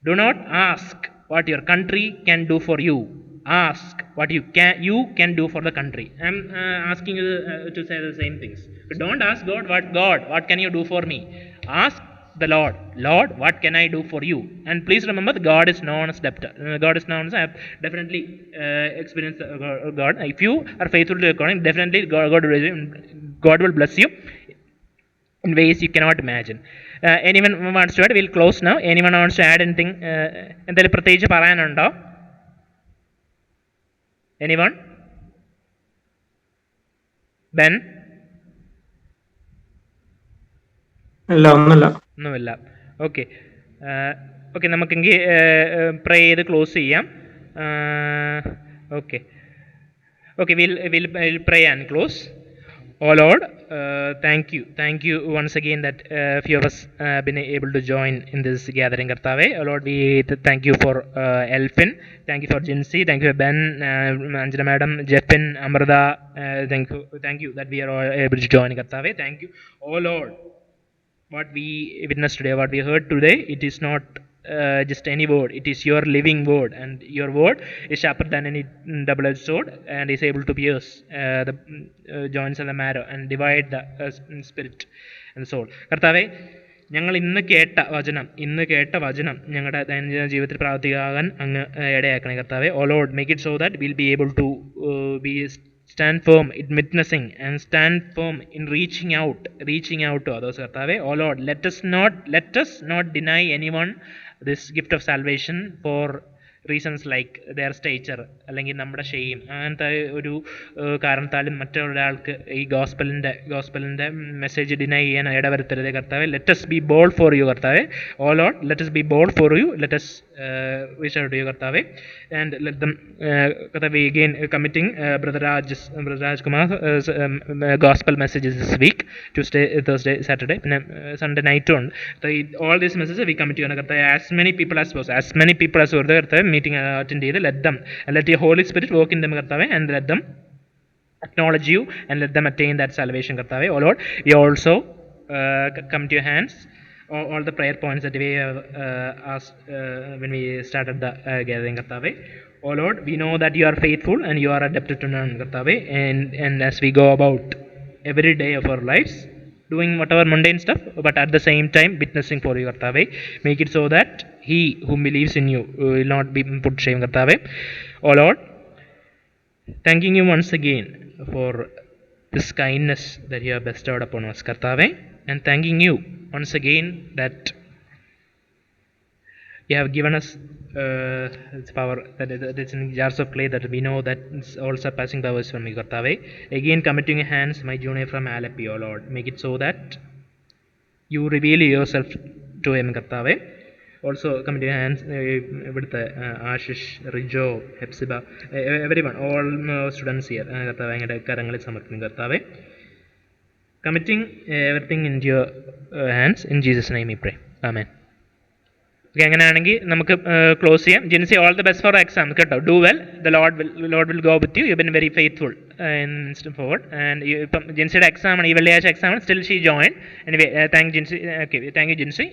do not ask what your country can do for you, ask what you can do for the country. I'm asking you to say the same things. But don't ask God, what can you do for me? Ask the Lord, what can I do for you? And please remember that God is known as debtor. God is known as, I have definitely experienced God. If you are faithful to God, definitely God will bless you in ways you cannot imagine. Anyone wants to add? We'll close now. Anyone wants to add anything? എന്തെങ്കിലും പ്രത്യേകിച്ച് പറയാനുണ്ടോ? Anyone? Ben? ഒന്നുമില്ല. Okay, okay, നമുക്കെങ്കിൽ പ്രേ ചെയ്ത് close ചെയ്യാം. Okay, okay, will pray and close. Oh Lord, thank you once again that few of us been able to join in this gathering, Kartave. Oh Lord, we thank you for Elfin, thank you for Jinsi, thank you for Ben, Anjana Madam, Jeffin, Amrita, thank you that we are all able to join, Kartave. Thank you. Oh Lord, what we witnessed today, what we heard today, it is not just any word, it is your living word, and your word is sharper than any double-edged sword, and is able to pierce the joints and the marrow, and divide the spirit and soul. കർത്താവേ, ഞങ്ങൾ ഇന്ന് കേട്ട വചനം ഞങ്ങളുടെ ദൈനംദിന ജീവിതത്തിൽ പ്രാവർത്തികമാകാൻ അങ്ങ് ഇടയാക്കണേ കർത്താവേ. Oh Lord, make it so that will be able to stand firm in witnessing, and stand firm in reaching out to others, Kartave. Oh Lord, let us not deny anyone this gift of salvation for reasons like their stature, അല്ലെങ്കിൽ നമ്മുടെ shame, അങ്ങനത്തെ ഒരു കാരണത്താലും മറ്റൊരാൾക്ക് ഈ ഗോസ്പലിൻ്റെ message deny ചെയ്യാൻ ഇടവരുത്തരുത് കർത്താവേ. Let us be bold for you, കർത്താവേ. Oh Lord, let us be bold for you, let us reach out to you, കർത്താവേ. And let them കർത്താവേ, again committing brother Raj Kumar gospel messages this week, Tuesday, Thursday, Saturday, പിന്നെ Sunday night ഉണ്ട്. All these messages we commit to you, കർത്താവേ. as many people as possible കർത്താവേ, meeting attend ചെയ്ത് let your Holy Spirit work in them, കർത്താവേ, and let them acknowledge you and let them attain that salvation, Kartave. Oh Lord, we also come to your hands all the prayer points that we have asked when we started the gathering, Kartave. Oh Lord, we know that you are faithful and you are adapted to none, Kartave, and as we go about every day of our lives, doing whatever mundane stuff, but at the same time witnessing for you, Kartave, make it so that he whom believes in you will not be put shame, Kartave. Oh Lord, thanking you once again for this kindness that you have bestowed upon us, Kartave, and thanking you once again that you have given us its power that it's in jars of clay, that we know that it's all surpassing powers from you, Kartave. Again, committing your hands, my junior from Alapi, O Lord, make it so that you reveal yourself to him, Kartave. Also, come to your hands ഇവിടുത്തെ Ashish, Rijo, Hepsiba, every one, all students here, കർത്താവ് അങ്ങയുടെ കരങ്ങളിൽ സമർപ്പിക്കും, കർത്താവെ. Committing everything into your hands, in Jesus' name we pray. Amen. Okay, അങ്ങനെയാണെങ്കിൽ നമുക്ക് close ചെയ്യാം. Jincy, all the best for exam കേട്ടോ. Do well, the Lord will go with you. You been very faithful in forward. And ഇപ്പം ജിൻസിയുടെ exam ആണ്, ഈ വെള്ളിയാഴ്ച exam ആണ്. Still she join. Anyway, thank Jincy. Okay, thank you Jincy.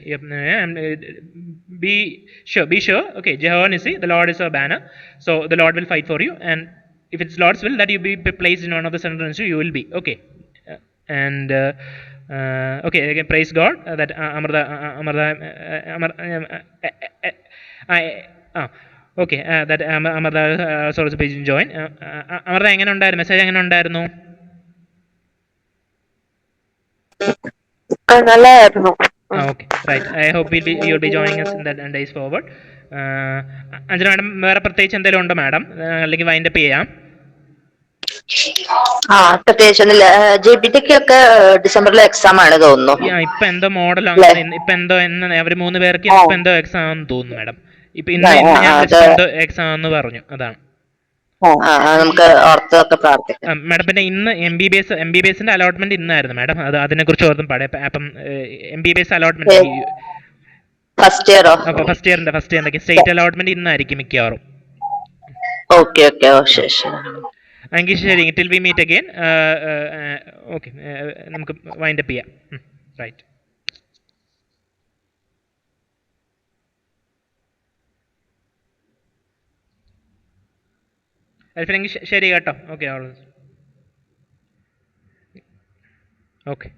Be sure, okay, Jehovah Nissi, the Lord is our banner, so the Lord will fight for you, and if it's Lord's will that you be placed in one of the centers, you will be okay. And okay, again, praise God that Amrita, okay, that Amrita also please join. Amrita, എങ്ങനെ ഉണ്ടായിരുന്നു message? എങ്ങനെ ഉണ്ടായിരുന്നു? നല്ലതായിരുന്നു. Okay, right. I hope you'll be joining us in the days forward. Anjana madam, വേറെ പ്രത്യേകിച്ച് എന്തെങ്കിലും ഉണ്ടോ madam? അല്ലെങ്കിൽ വൈൻഡപ്പ് ചെയ്യാം. പ്രത്യേകിച്ചൊന്നുമില്ല. JPTക്ക് ഒക്കെ ഡിസംബറിലെ എക്സാം ആണ് തോന്നുന്നു. ഇപ്പൊ എന്തോ മോഡൽ അങ്ങനെ, ഇപ്പൊ എന്തോ അവര് 3 പേർക്ക് ഇപ്പൊ എന്തോ എക്സാം ആണെന്ന് തോന്നുന്നു മാഡം. ഇപ്പൊ ഇന്ന് ഞാൻ എന്തോ എക്സാം എന്ന് പറഞ്ഞു, അതാണ്. നമുക്ക് ഓർത്തൊക്കെ പ്രാർത്ഥിക്കാം മാഡം. പിന്നെ ഇന്ന് MBBS അലോട്ട്മെന്റ് ഇന്നായിരുന്നു മാഡം. അതിനെ കുറിച്ച് ഓർത്തും പാടെ. അപ്പം MBBS അലോട്ട്മെന്റ് ഫസ്റ്റ് ഇയറോ? ഫസ്റ്റ് ഇയറിന്റെ സ്റ്റേറ്റ് അലോട്ട്മെന്റ് ഇന്നായിരിക്കും മിക്കവാറും. ഓക്കെ ഓക്കെ, ശരി ശരി. എങ്കിൽ ശരി, till we meet again. Okay, നമുക്ക് വൈൻഡപ്പ് ചെയ്യാം. റൈറ്റ്. അൽഫിനെങ്കിൽ ശരി കേട്ടോ. Okay, okay.